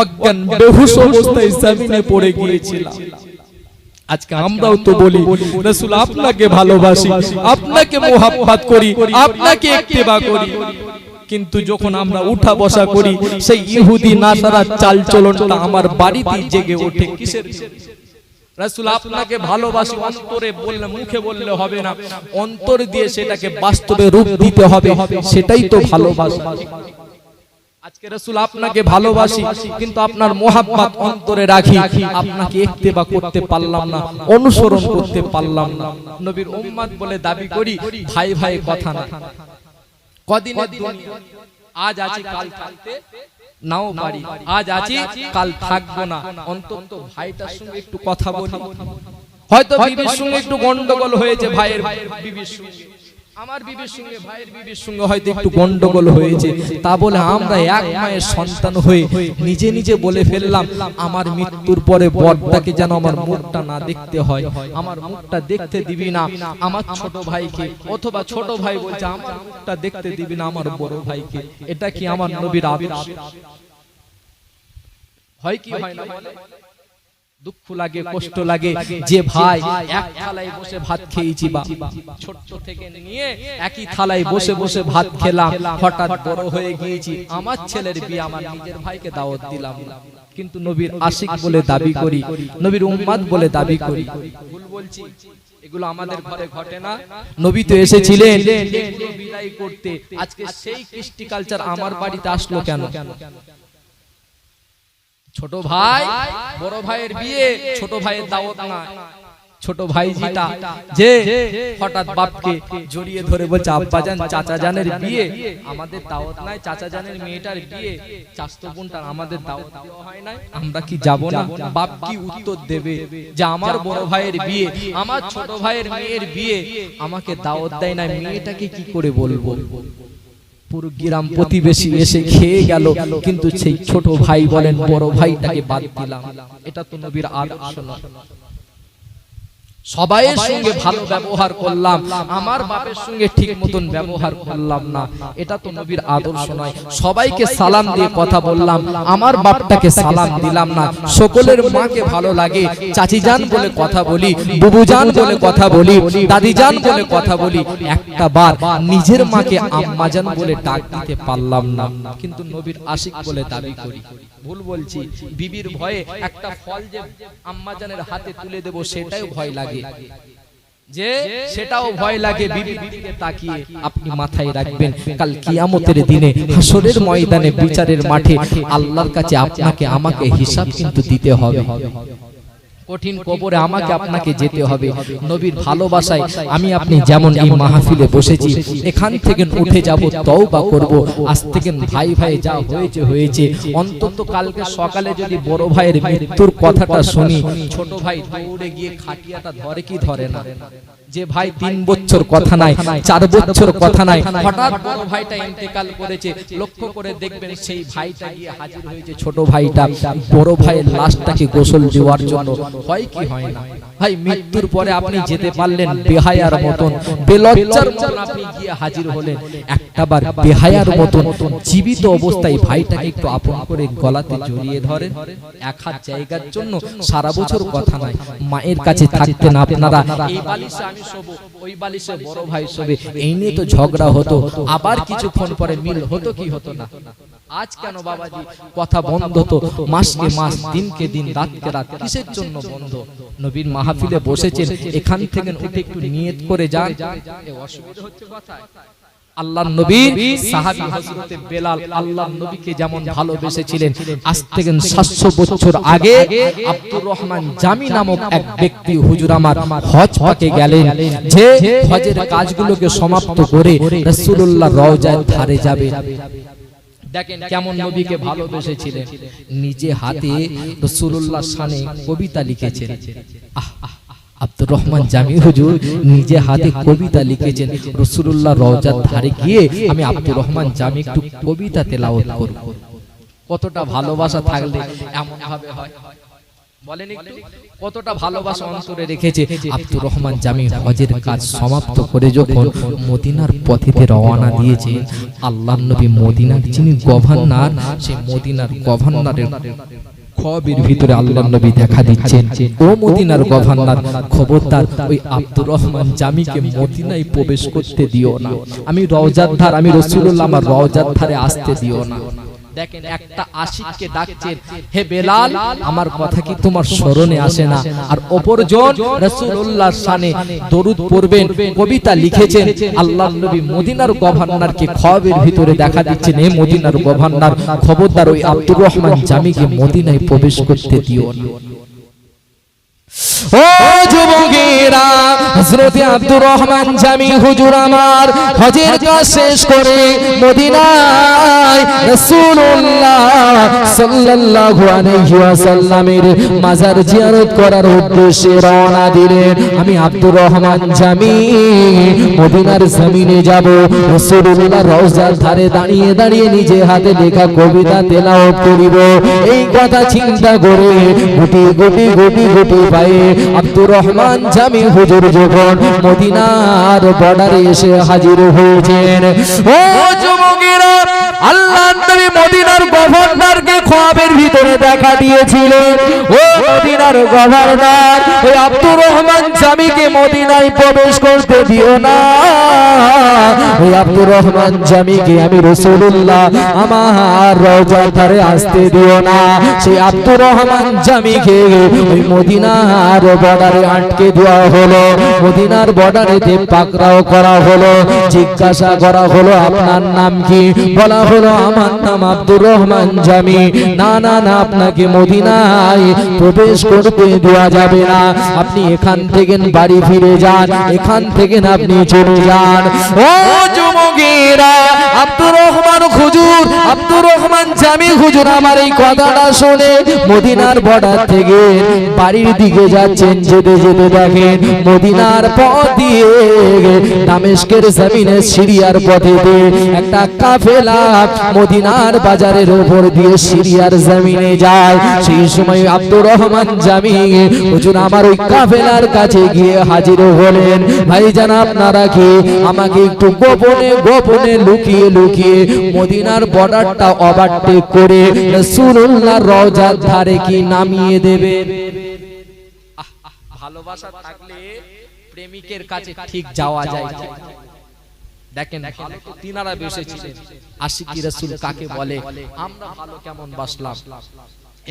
Speaker 2: অজ্ঞান বেহুশ অবস্থায় জমিনে পড়ে গিয়েছিলাম। আজকে আমরাও তো বলি রাসূল আপনাকে ভালোবাসি, আপনাকে মোহাব্বত করি, আপনাকে ইত্তেবা করি, কিন্তু যখন আমরা উঠা বসা করি সেই ইহুদি নাসারা চাল চলনটা আমার বাড়িতেই জেগে ওঠে। কিসের? রাসূল আপনাকে ভালোবাসি অন্তরে বললে, মুখে বললে হবে না, অন্তর দিয়ে সেটাকে বাস্তবে রূপ দিতে হবে, সেটাই তো ভালোবাসা। আজকে রাসূল আপনাকে ভালোবাসি কিন্তু আপনার মোহাব্বত অন্তরে রাখি, আপনাকে ইত্তেবা করতে পারলাম না, অনুসরণ করতে পারলাম না। নবীর উম্মত বলে দাবি করি, ভাই ভাই কথা না। কদিনের দুনিয়া, আজ আছি কাল থাকতে নাও পারি, আজ আছি কাল থাকবো না, অন্তত ভাইটার সঙ্গে একটু কথা বলি। হয়তো বিবির সঙ্গে একটু গন্ডগোল হয়েছে, ভাইয়ের বিবির সঙ্গে, আমার বিবির সঙ্গে ভাইয়ের বিবির সঙ্গে হয়তো একটু গন্ডগোল হয়েছে, তা বলে আমরা এক মায়ের সন্তান হয়ে নিজে নিজে বলে ফেললাম আমার মৃত্যুর পরে বড়টাকে যেন আমার মুখটা না দেখতে হয়, আমার মুখটা দেখতে দিবি না আমার ছোট ভাইকে, অথবা ছোট ভাই বলছে আমার মুখটা দেখতে দিবি না আমার বড় ভাইকে। এটা কি আমার নবীর আদর্শ? হয় কি হয় না? দুঃখ লাগে, কষ্ট লাগে যে ভাই এক থালায় বসে ভাত খেয়েছি, বা ছোট থেকে নিয়ে একই থালায় বসে বসে ভাত খেলাম, হঠাৎ বড় হয়ে গিয়েছি, আমার ছেলের বিয়ে আমার নিজের ভাইকে দাওয়াত দিলাম, কিন্তু নবীর আশিক বলে দাবি করি, নবীর উম্মত বলে দাবি করি। ভুল বলছি? এগুলো আমাদের ঘরে ঘটে না? নবী তো এসেছিলেন বিদায় করতে, আজকে সেই কৃষ্টি কালচার আমার বাড়িতে আসলো কেন? ছোট ভাই বড় ভাইয়ের বিয়ে, ছোট ভাইয়ের দাওয়াত না, ছোট ভাই যেটা যে হঠাৎ বাপকে জড়িয়ে ধরে বলছে আব্বাজান চাচা জানের বিয়ে, আমাদের দাওয়াত নাই, চাচা জানের মেয়েটার বিয়ে, চাচতো বোনটার আমাদের দাওয়াত দেওয়া হয় না, আমরা কি যাব না? বাপ কি উত্তর দেবে যে আমার বড় ভাইয়ের বিয়ে, আমার ছোট ভাইয়ের মেয়ের বিয়ে, আমাকে দাওয়াত দেয় না, মেয়েটাকে কি করে বলবো? পুরো গ্রাম প্রতিবেশী এসে খেয়ে গেল, কিন্তু সেই ছোট ভাই বলেন বড় ভাইটাকে বাদ দিলাম। এটা তো নবীর আদর্শ নয়। সবাইয়ের সঙ্গে ভালো ব্যবহার করলাম, আমার বাপের সঙ্গে ঠিক মতন ব্যবহার করলাম না, এটা তো নবীর আদর্শ নয়। সবাইকে সালাম দিয়ে কথা বললাম, আমার বাপটাকে সালাম দিলাম না। সকলের মাকে ভালো লাগে, চাচি জান বলে কথা বলি, বুবু জান বলে কথা বলি, দাদি জান বলে কথা বলি, একটা বার নিজের মাকে আম্মা জান বলে ডাক দিতে পারলাম না, কিন্তু নবীর আশিক বলে দাবি করি। ভুল বলছি? বিবির ভয়ে একটা ফল যে আম্মা জানের হাতে তুলে দেব সেটাও ভয় লাগে, যে সেটাও ভয় লাগে। বিবির দিকে তাকিয়ে আপনি মাথায় রাখবেন, কাল কিয়ামতের দিনে হাসরের ময়দানে বিচারের মাঠে আল্লাহর কাছে আপনাকে আমাকে হিসাব কিন্তু দিতে হবে। কঠিন কবরে আমাকে আপনাকে যেতে হবে। নবীর ভালোবাসায় আমি আপনি যেমন এই মাহফিলে বসেছি, এখান থেকে উঠে যাব, তওবা করব, আজ থেকে ভাই ভাই যা হয়েছে হয়েছে, অন্তত কালকে সকালে যদি বড় ভাইয়ের মৃত্যুর কথাটা শুনি, ছোট ভাই দৌড়ে গিয়ে খাটিয়াটা ধরে কি ধরে না? যে ভাই 3 বছর কথা নাই, 4 বছর কথা নাই, হঠাৎ বড় ভাইটা ইন্তেকাল করেছে, লক্ষ্য করে দেখবেন সেই ভাইটা গিয়ে হাজির হয়েছে, ছোট ভাইটা বড় ভাইয়ের লাশটাকে গোসল দেওয়ার জন্য। হয় কি হয় না? ভাই মৃত্যুর পরে আপনি যেতে পারলেন বেহায়ার মতন, বেলজ্জার মতন আপনি গিয়ে হাজির হলেন, একটাবার বেহায়ার মতন জীবিত অবস্থায় ভাইটাকে একটু আপন করে গলাতে জড়িয়ে ধরেন। এক হাত জায়গার জন্য সারা বছর কথা নাই, মায়ের কাছে থাকতেন আপনারা, এই বালিশে আমি শোবো, ওই বালিশে বড় ভাই শোবে, এই নিয়ে তো ঝগড়া হতো, আবার কিছুক্ষণ পরে মিল হতো কি হতো না? আজ কেন বাবাজি কথা বন্ধ? তো মাসকে মাস, দিনকে দিন, রাতকে রাত, কিসের জন্য বন্ধ? নবীর মাহফিলে বসেছেন, এখান থেকে উঠে একটু নিয়ত করে যান। অসুবিধা হচ্ছে কথায়? আল্লাহর নবী সাহাবী হযরত বেলাল আল্লাহর নবীকে যেমন ভালোবেসেছিলেন, আজ থেকে 700 বছর আগে আব্দুর রহমান জামি নামক এক ব্যক্তি হুজুর আমার হজ পাকে গেলেন, যে হজের কাজগুলোকে সমাপ্ত করে রাসূলুল্লাহ রওজার ধারে যাবে। দেখেন কেমন নবীকে ভালোবেসেছিলেন, নিজে হাতে রাসূলুল্লাহর শানে কবিতা লিখেছেন। আব্দুর রহমান জামি হুজুর নিজে হাতে কবিতা লিখেছেন, রাসূলুল্লাহ রওজার ধারে গিয়ে আমি আব্দুর রহমান জামি একটু কবিতা তেলাওয়াত করব। কতটা ভালোবাসা থাকলে এমন ভাবে হয় বলেন একটু, কতটা ভালোবাসা অন্তরে রেখেছে। আব্দুর রহমান জামি হজের কাজ সমাপ্ত করে যখন মদিনার পথেতে রওনা দিয়েছে, আল্লাহর নবী মদিনার যিনি গভর্নর, সেই মদিনার গভর্নরের খবরের ভিতরে আল্লাহর নবী দেখা দিচ্ছেন, ও মদিনার গভর্নর, খবরদার ওই আব্দুর রহমান জামিকে মদিনায় প্রবেশ করতে দিও না, আমি রওজার ধার, আমি রাসূলুল্লাহ আমার রওজার ধারে আসতে দিও না। দেখেন একটা আশিককে ডাকছেন, হে বেলাল আমার কথা কি তোমার স্মরণে আসে না? আর অপরজন রাসূলুল্লাহর শানে দরুদ পড়বেন, কবিতা লিখেছেন। আল্লাহর নবী মদিনার গভর্নরকে খবরের ভিতরে দেখা দিচ্ছেন, হে মদিনার গভর্নর, খবরদার ওই আব্দুর রহমান জামিকে মদিনায় প্রবেশ করতে দিও না। ও যুবকেরা, হযরত আব্দুর রহমান জামি হুজুর আমার হজের কাজ শেষ করে মদিনায় রাসূলুল্লাহ সাল্লাল্লাহু আলাইহি ওয়াসাল্লামের মাজার জিয়ারত করার উদ্দেশ্যে রওনা দিলেন। আমি আব্দুর রহমান জামি মদিনার জমিনে যাব, রাসূলুল্লাহ রওজার ধারে দাঁড়িয়ে দাঁড়িয়ে নিজে হাতে লেখা কবিতা তেলাওয়াত করিব। এই কথা চিন্তা করে গুটি গুটি গুটি গুটি পায়ে আব্দুর রহমান জামি হুজুর যখন মদিনার বর্ডারে এসে হাজির হয়েছেন। ও যুবকেরা, আল্লাহর নবী মদিনার গভর্নরকে খোয়াবের ভিতরে দেখা দিয়েছিলেন, ও মদিনার গভর্নর, ওই আব্দুর রহমান জামিকে মদিনায় প্রবেশ করতে দিও না, ওই আব্দুর রহমান জামিকে আমি রাসূলুল্লাহ আমার রওজার ধারে আসতে দিও না। সেই আব্দুর রহমান জামিকে ওই মদিনার বর্ডারে আটকে দেওয়া হলো, মদিনার বর্ডারেতে পাকড়াও করা হলো, জিজ্ঞাসা করা হলো আপনার নাম কি? বলা হলো আমার নাম আব্দুর রহমান জামি। না না না, আপনাকে মদিনায় প্রবেশ করতে দেওয়া যাবে না, আপনি এখান থেকে বাড়ি ফিরে যান, এখান থেকে আপনি চলে যান। ও যুবকেরা, আব্দুর রহমান হুজুর, আব্দুর রহমান জামি হুজুর আমার এই কথাটা শুনে মদিনার বর্ডার থেকে বাড়ির দিকে যাচ্ছেন। যেতে যেতে দেখেন মদিনার পথ দিয়ে দামেস্কের জমিনে সিরিয়ার পথেতে একটা কাফেলা মদিনার বাজারের উপর দিয়ে সিরিয়ার জমিনে যায়। সেই সময় আব্দুর রহমান জামি হুজুর আমার ওই কাফেলার কাছে গিয়ে হাজির হলেন। ভাইজান আপনারা কি আমাকে একটু গোপনে গোপনে লুকিয়ে লুকিয়ে মদিনার বর্ডারটা ওভারটেক করে রাসূলুল্লাহর রওজার ধারে কি নামিয়ে দেবেন? ভালোবাসা থাকলে প্রেমিকের কাছে ঠিক যাওয়া যায়। দেখেন ভালো তো তিনারা বেসেছিলেন, আশিকি রাসূল কাকে বলে, আমরা ভালো কেমন বাসলাম।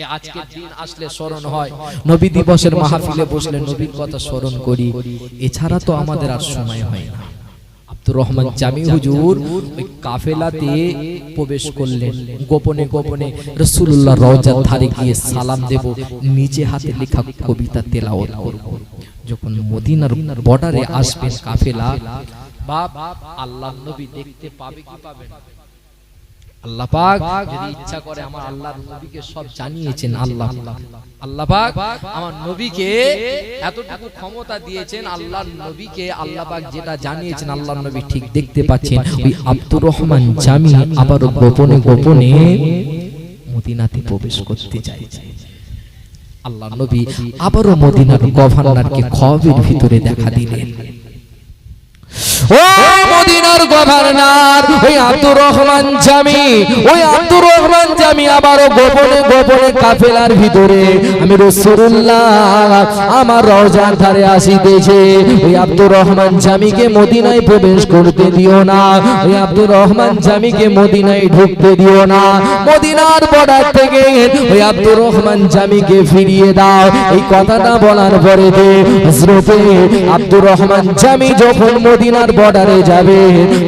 Speaker 2: এই আজকের দিন আসলে স্মরণ হয়, নবী দিবসের মাহফিলে বসলে নবীর কথা স্মরণ করি, এছাড়া তো আমাদের আর সময় হয় না। আব্দুর রহমান জামি হুজুর ওই কাফেলাতে প্রবেশ করলেন, গোপনে গোপনে রাসূলুল্লাহ রওজার ধারে গিয়ে সালাম দেব, নিজে হাতে লেখা কবিতা তেলাওয়াত করব। যখন মদিনার বর্ডারে আসবেন কাফেলা, বাপ আল্লাহর নবী দেখতে পাবে কি পাবে না? আল্লাহ পাক যদি ইচ্ছা করে আমার আল্লাহর নবীকে সব জানিয়েছেন। আল্লাহ পাক আমার নবীকে এতটুকু ক্ষমতা দিয়েছেন, আল্লাহর নবীকে আল্লাহ পাক যেটা জানিয়েছেন আল্লাহর নবী ঠিক দেখতে পাচ্ছেন। ওই আব্দুর রহমান জামি আবার গোপনে গোপনে মদিনাতে প্রবেশ করতে চাইছে। আল্লাহর নবী আবারও মদিনার গভর্নরকে খবরের ভিতরে দেখা দিলেন। ও মদিনার গভর্নর, ওই আব্দুর রহমান জামি, ওই আব্দুর রহমান জামি আবারও গোপনে গোপনে কাফেলার ভিতরে আমি রাসূলুল্লাহ আমার রওজার ধারে আসিতেছে, ওই আব্দুর রহমান জামিকে মদিনায় প্রবেশ করতে দিও না, ওই আব্দুর রহমান জামিকে মদিনায় ঢুকতে দিও না, মদিনার বর্ডার থেকে ওই আব্দুর রহমান জামিকে ফিরিয়ে দাও। এই কথাটা বলার পরে হযরতে আব্দুর রহমান জামি যখন মদিনার বর্ডারে যাবে,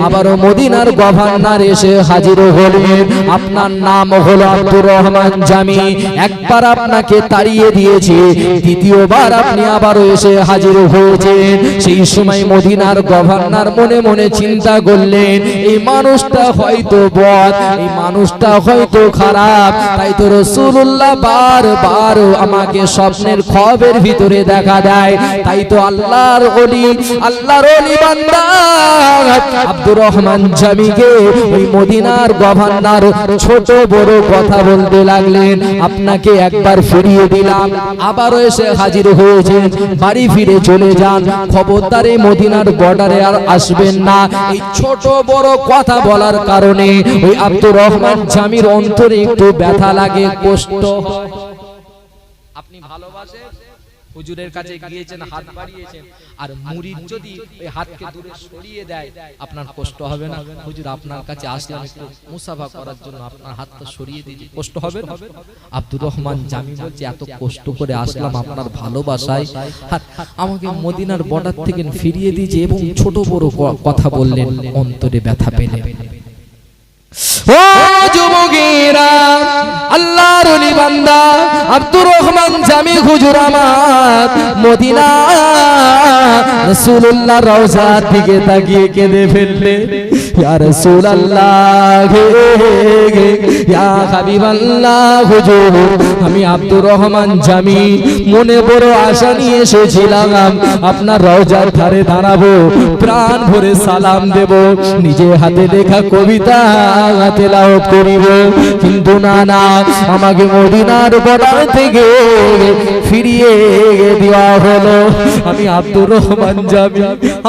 Speaker 2: আবারও মদিনার গভর্নর এসে হাজির হলেন। আপনার নাম হলো আব্দুর রহমান জামি, একবার আপনাকে তাড়িয়ে দিয়েছি, দ্বিতীয়বার আপনি আবারও এসে হাজির হয়েছেন। সেই সময় মদিনার গভর্নর মনে মনে চিন্তা করলেন, এই মানুষটা হয়তো বদ, এই মানুষটা হয়তো খারাপ, তাই তো রাসূলুল্লাহ বারবার আমাকে স্বপ্নের খ্বাবের ভিতরে দেখা দেয়। তাই তো আল্লাহর ওলি বান্দা আব্দুর রহমান জামিকে ওই মদিনার গভর্নর ছোট বড় কথা বলতে লাগলেন। আপনাকে একবার ফিরিয়ে দিলাম, আবারও এসে হাজির হয়েছেন, বাড়ি ফিরে চলে যান, খবরদার এই মদিনার বর্ডারে আর আসবেন না। এই ছোট বড় কথা বলার কারণে ওই আব্দুর রহমান জামির অন্তরে একটু ব্যথা লাগে, কষ্ট। আপনি ভালোবাসেন, হুজুরের কাছে গিয়েছেন, হাত বাড়িয়েছেন, আর মুরিদ যদি ওই হাতকে দূরে সরিয়ে দেয়, আপনার কষ্ট হবে না? হুজুর আপনার কাছে আসলাম একটু মুসাফা করার জন্য, আপনার হাতটা সরিয়ে দিয়েছি, কষ্ট হবে না? আব্দুর রহমান জামি বলছে, এত কষ্ট করে আসলাম আপনার ভালোবাসায়, আমাকে মদিনার বর্ডার থেকে ফিরিয়ে দিয়েছে এবং ছোট বড় কথা বললেন, অন্তরে ব্যথা পেলেন। ও যুবকেরা, আল্লাহর ওলি বান্দা আব্দুর রহমান জামি হুজুর আমার মদিনা রাসূলুল্লাহ রওজার দিকে তাকিয়ে কেঁদে ফেললে, ইয়া রাসূলুল্লাহ ইয়া হাবিবাল্লাহ হুজুর, আমি আব্দুর রহমান জামি মনে বড় আশা নিয়ে এসেছিলাম, আপনার রওজার ধারে দাঁড়াবো, প্রাণ ভরে সালাম দেব, নিজে হাতে লেখা কবিতা তেলাওয়াত করিব, কিন্তু না না, আমাকে মদিনার বর্ডার থেকে ফিরিয়ে দেওয়া হলো। আমি আব্দুর রহমান জামি,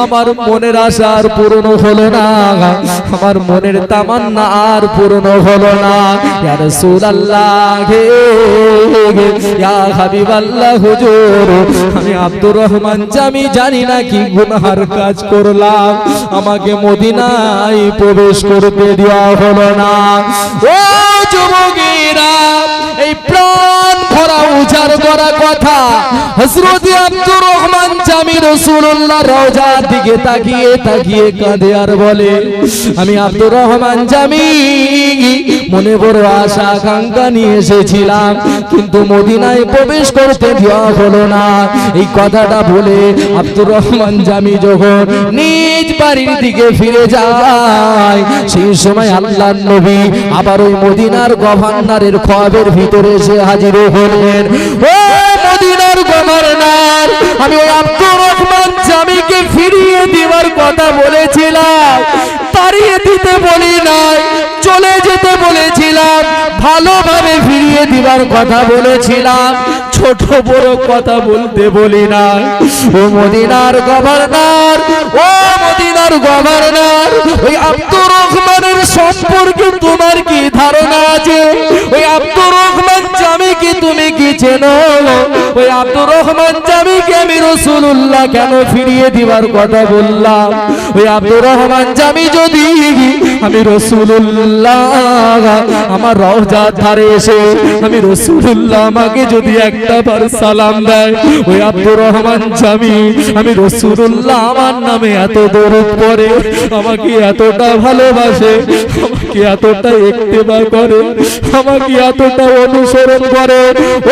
Speaker 2: আমার মনের আশা আর পূরণ হলো না, আমার মনের তামান্না আর পূরণ হলো না। ইয়া রাসূলুল্লাহ ইয়া হাবিবাল্লাহ হুজুর, আমি আব্দুর রহমান জামি জানি না কি গুনাহর কাজ করলাম, আমাকে মদিনায় প্রবেশ করতে দেওয়া হলো না। ও যুবকেরা, এই প্রাণ ভরা উজাড় করা কথা হযরত আব্দুর রহমান জামি রাসূলুল্লাহ রওজার দিকে তাকিয়ে তাকিয়ে কাঁদে আর বলে, আমি আব্দুর রহমান জামি মনে বড় আশা আকাঙ্ক্ষা নিয়ে এসেছিলাম, কিন্তু মদিনায় প্রবেশ করতে দেওয়া হলো না। এই কথাটা বলে আব্দুর রহমান জামি যখন নিজ বাড়ির দিকে ফিরে যায়, সেই সময় আল্লাহর নবী আবার ওই মদিনার গভর্নরের খ্বাবের ভিতরে এসে হাজির হলেন। ও মদিনার গভর্নর, আমি ওই আব্দুর রহমান জামিকে ফিরিয়ে দেওয়ার কথা বলেছিলাম, তাড়িয়ে দিতে বলি নাই, চলে যেতে বলেছিলাম, ভালোভাবে ফিরিয়ে দিবার কথা বলেছিলাম, ছোট বড় কথা বলতে বলি না। ও মদিনার গভর্নর, ও মদিনার গভর্নর, ওই আব্দুর রহমানের সম্পর্কে তোমার কি ধারণা আছে? ওই আব্দুর রহমান জামিকে তুমি কি চেনো? ওই আব্দুর রহমান জামিকে আমি রাসূলুল্লাহ কেন ফিরিয়ে দিবার কথা বললাম? ওই আব্দুর রহমান জামি যদি আমি রাসূলুল্লাহ আমার রওজার ধারে এসে আমি রাসূলুল্লাহ আমাকে যদি একটা বার সালাম দেয়, ওই আব্দুর রহমান জামি আমি রাসূলুল্লাহ আমার নামে এত দরুদ পড়ে, আমাকে এতটা ভালোবাসে, আমাকে এতটা ইত্তেবা করে, আমাকে এতটা অনুসরণ করে,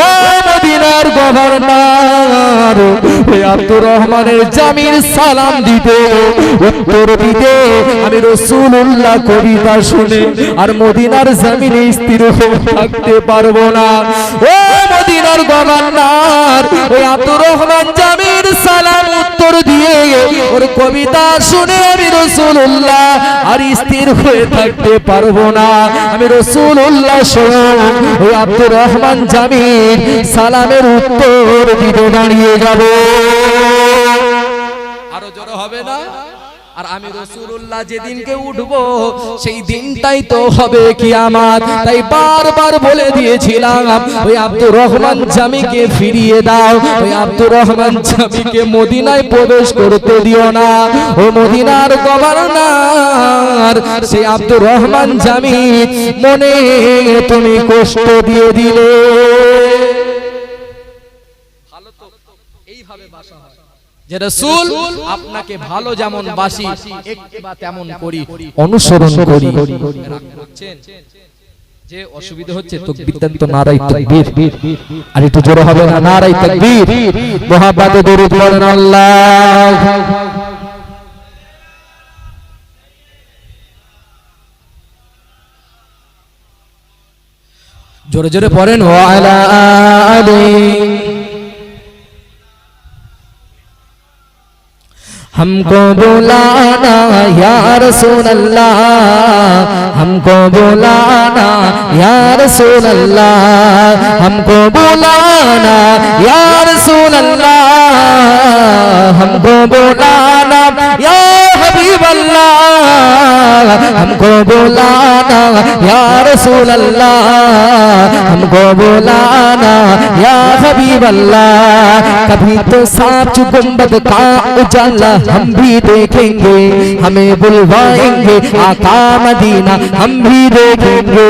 Speaker 2: ও মদিনার গভর্নর, ওই আব্দুর রহমানের জামির সালাম দিতে উত্তর দিতে আমি রাসূলুল্লাহ কবিতা শুনে আর মদিনার জমিনে স্থির হয়ে থাকতে পারবো না। ও মদিনার গভর্নর, ওই আব্দুর রহমান জামির সালাম উত্তর দিয়ে ওর কবিতা শুনে আমি রাসূলুল্লাহ আর স্থির হয়ে থাকতে পারবো না, আমি রাসূলুল্লাহ স্বয়ং ওই আব্দুর রহমান জামির সালামের উত্তর দিতে দাঁড়িয়ে যাব। আরো জোরে হবে না? আর আমি রাসূলুল্লাহ যেদিনকে উঠবো সেই দিনটাই তো হবে কিয়ামত। তাই বারবার বলে দিয়েছিলাম, ওই আব্দুর রহমান জামিকে ফিরিয়ে দাও, ওই আব্দুর রহমান জামিকে মদিনায় প্রবেশ করতে দিও না। ও মদিনার গভর্নর, সেই আব্দুর রহমান জামি মনে তুমি কষ্ট দিয়ে দিলে। ভালো তো এইভাবে বাসা হয়, যে রাসূল আপনাকে ভালো যেমন বাসি একটিবা তেমন করি অনুসরণ করি। যে অসুবিধা হচ্ছে তাকবীর দেন তো, নারায়ে তাকবীর। আর একটু জোরে হবে না, নারায়ে তাকবীর। মুহাব্বতে দরুদ পড়েন আল্লাহ। জোরে জোরে পড়েন ওয়া আলা আলি। हमको बुलाना या रसूल अल्लाह, हमको बुलाना या रसूल अल्लाह, हमको बुलाना या रसूल अल्लाह, हमको बुलाना या हबीब अल्लाह, हमको बुलाना या रसूल अल्लाह, हमको बुलाना या हबीब अल्लाह। कभी तो साँच गुंबद का उजाला हम भी देखेंगे, हमें बुलवाएंगे आका मदीना हम भी देखेंगे।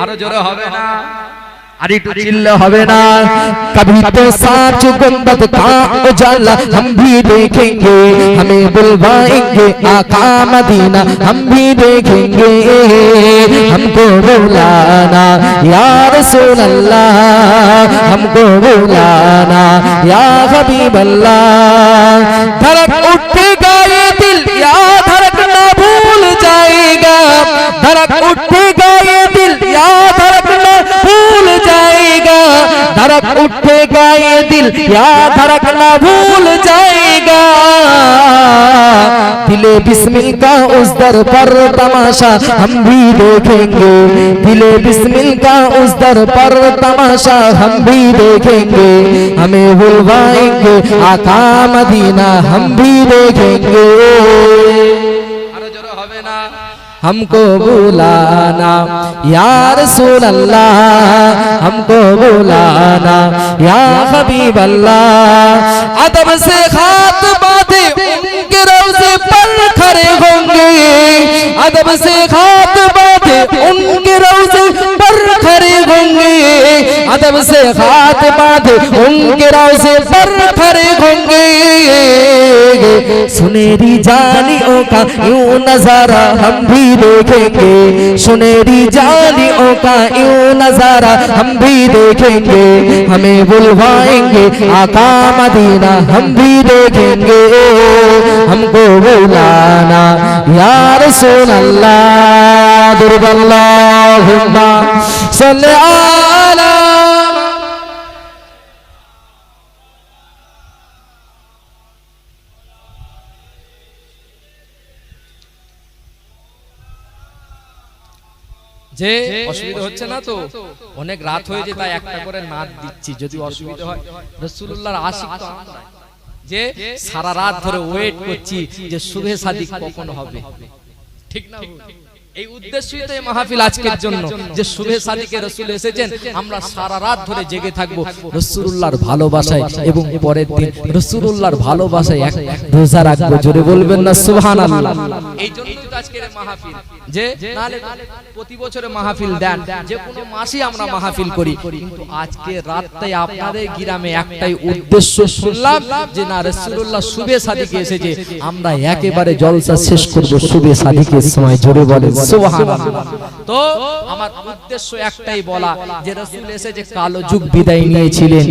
Speaker 2: आरो जोरे होवे ना, अरे तो चिल्ले होवे ना। कभी तो साँच गुंबद का उजाला हम भी देखेंगे, हमें बुलवाएंगे आका मदीना हम भी देखेंगे। हमको बुलाना या रसूल अल्लाह, हमको बुलाना या हबीब अल्लाह। धड़क उठेगा ये दिल या धड़कना भूल जाएगा, धड़क उठेगा ये दिल या धड़कना भूल जाएगा, धड़क उठेगा ये दिल या धड़कना भूल जाएगा। दिले बिस्मिल का उस दर पर तमाशा हम भी देखेंगे, दिले बिस्मिल का उस दर पर तमाशा हम भी देखेंगे, हमें बुलवाएंगे आका मदीना हम भी देखेंगे। हमको बुलाना या रसूल अल्लाह, हमको बुलाना या हबीब अल्लाह। अदब से हाथ बांधे उनके रोज़े पर खड़े होंगे, अदब से हाथ बांधे उनके रोज़े पर खड़े होंगे, अदब से हाथ बांधे उनके रोज़े पर खड़े होंगे। सुनेरी जानियों का यूं नजारा हम भी देखेंगे, सुनेरी जानियों का यूं नजारा हम भी देखेंगे, हमें बुलवाएंगे आका मदीना हम भी देखेंगे। हमको बुलाना या रसूल अल्लाह, दुरूद अल्लाहुम्मा सल्ली अला। যে অসুবিধা হচ্ছে না তো, অনেক রাত হয়ে যায় তাই একটা করে নাচ দিচ্ছি। যদি অসুবিধা হয়, রাসূলুল্লাহর আশিক তো আমরা, যে সারা রাত ধরে ওয়েট করছি যে শুভে সাদিক কখন হবে, ঠিক না? এই উদ্দেশ্যই তো এই মাহফিল আজকের জন্য, যে শুভে সাদিকে রাসূল এসেছেন, আমরা সারা রাত ধরে জেগে থাকবো রাসূলুল্লাহর ভালোবাসায়, এবং পরের দিন রাসূলুল্লাহর ভালোবাসায় এক রোজা রাখবো। জোরে বলবেন না সুবহানাল্লাহ। এই জন্যই তো আজকের মাহফিল, যে নালে প্রতি বছরে মাহফিল দেন, যে কোনো মাসে আমরা মাহফিল করি, কিন্তু আজকে রাতটাই আপনাদের গ্রামে একটাই উদ্দেশ্য শুনলাম, যে না রাসূলুল্লাহ শুভে সাদিকে এসেছে, আমরা একেবারে জলসা শেষ করব শুভে সাদিকের সময়। জোরে বলেন সুবহানাল্লাহ। তো আমার উদ্দেশ্য একটাই বলা, যে রাসূল এসে যে কালো যুগ বিদায় নিয়েছিলেন,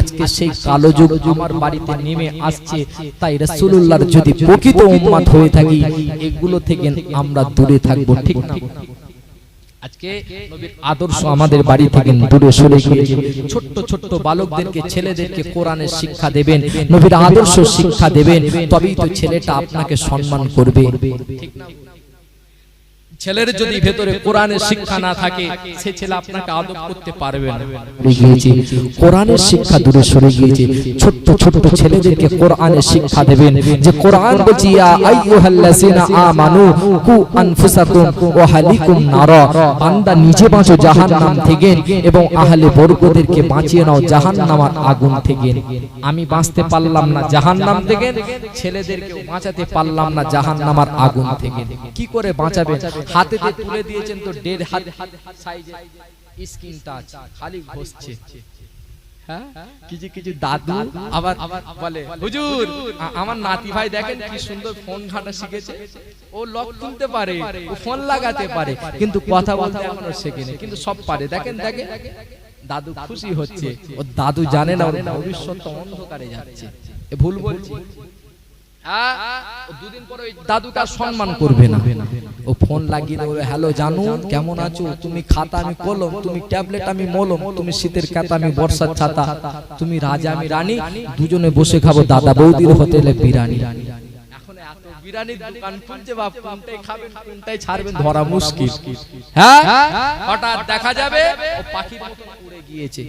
Speaker 2: আজকে সেই কালো যুগ আমার বাড়িতে নেমে আসছে। তাই রাসূলুল্লাহর যদি প্রকৃত উম্মত হয়ে থাকি, এগুলো থেকে আমরা দূরে থাকবো, ঠিক না? আজকে নবীর আদর্শ আমাদের বাড়ি থেকে দূরে সরে গিয়েছে। ছোট্ট ছোট্ট বালকদেরকে, ছেলেদেরকে কোরআনের শিক্ষা দেবেন, নবীর আদর্শ শিক্ষা দেবেন, তবেই তো ছেলেটা আপনাকে সম্মান করবে, ঠিক না? ছেলের যদি ভেতরে কোরআনের শিক্ষা না থাকে, সে ছেলে আপনাকে আদব করতে পারবে না। কোরআনের শিক্ষা দূরে সরে গিয়েছে। ছোট্ট ছোট্ট ছেলেদেরকে কোরআনের শিক্ষা দেবেন, যে কোরআন বলছে ইয়া আইয়ুহাল্লাযিনা আমানু কু আনফুসাকুম ওয়া আহলিকুম নারা, বান্দা নিজে বাঁচো জাহান্নাম থেকে এবং আহলে বর্গদেরকে বাঁচিয়ে নাও জাহান্নামের আগুন থেকে। আমি বাঁচতে পারলাম না জাহান্নাম থেকে, ছেলেদেরকে বাঁচাতে পারলাম না জাহান্নামের আগুন থেকে। কি করে বাঁচাবেন? হাতে তুলে দিয়েছেন তো 1.5 হাত সাইজে স্ক্রিন টাচ, খালি ঘষছে। হ্যাঁ, কিছু কিছু দাদু আবার বলে হুজুর আমার নাতি ভাই দেখেন কি সুন্দর ফোন ঘাটা শিখেছে, ও লক খুলতে পারে, ও ফোন লাগাতে পারে, কিন্তু কথা বলতে এখনো শেখেনি, কিন্তু সব পারে। দেখেন দেখেন দাদু খুশি হচ্ছে, ও দাদু জানে না ওর ভবিষ্যৎ অন্ধকারে যাচ্ছে। এ ভুল বলছি? দুদিন পরে ওই দাদুকে আর সম্মান করবে না, ও ফোন লাগিয়ে দেবে, হ্যালো জানু কেমন আছো, তুমি খাতা আমি কলম, তুমি ট্যাবলেট আমি মলম, তুমি শীতের কাতা আমি বর্ষার ছাতা, তুমি রাজা আমি রানী, দুজনে বসে খাবো দাদা বৌদির হোটেলে বিরিয়ানি। এখন এত বিরিয়ানির দোকান খুলছে, বাপ কোনটাই খাবেন কোনটাই ছাড়বেন ধরা মুশকিল। হ্যাঁ, হঠাৎ দেখা যাবে ও পাখির মতো উড়ে গিয়েছে।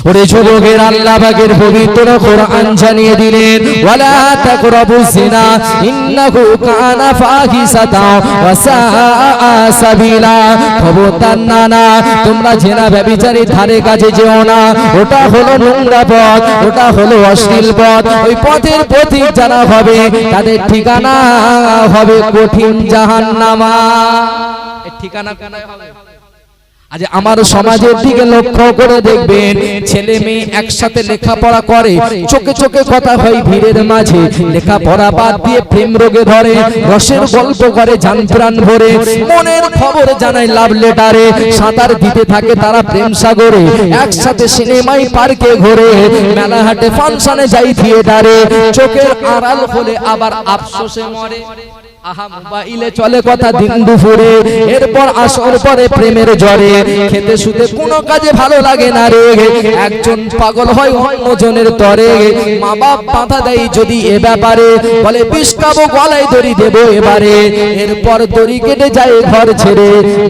Speaker 3: ওরে যুবকের আল্লাহ পাকের পবিত্র কোরআন জানিয়ে দিলেন, ওয়ালা তাকরাবুজ জিনা ইন্নাহু কানা ফাহিশাতাও ওয়া সাআ সাবিলা। খবরদার না, তোমরা জিনা ব্যভিচারীর ধারে কাছে যেও না, ওটা হলো নোংরা পথ, ওটা হলো অশ্লীল পথ। ওই পথের পথিক যারা হবে তাদের ঠিকানা হবে কঠিন জাহান্নামা।
Speaker 2: এর ঠিকানা কোথায় হবে?
Speaker 3: আজ আমার সমাজের দিকে লক্ষ্য করে দেখবেন, ছেলে মেয়ে একসাথে লেখাপড়া করে, চোখে চোখে কথা হয় ভিড়ের মাঝে, লেখাপড়া বাদ দিয়ে প্রেম রোগে ধরে, রসের গল্প করে জান প্রাণ ভরে, মনের খবর জানায় লাভ লেটারে, সাঁতার দিতে থাকে তারা প্রেম সাগরে, একসাথে সিনেমায় পার্কে ঘোরে, মেলাহাটে ফাংশনে যাই থিয়েটারে, চোখের আড়াল হলে আবার আফসোসে মরে। আহা মোবাইলে চলে কথা দিন দুপুরে, এরপর আসর পরে প্রেমের জ্বরে, খেতে শুতে কোনো কাজে ভালো লাগে না রে, একজন পাগল হয় অন্যজনের তরে, মা বাপ বাধা দেয় যদি এ ব্যাপারে, বলে বিষ খাবো গলায় দড়ি দেবো এবারে, এরপর দড়ি কেটে যায় ঘর ছেড়ে,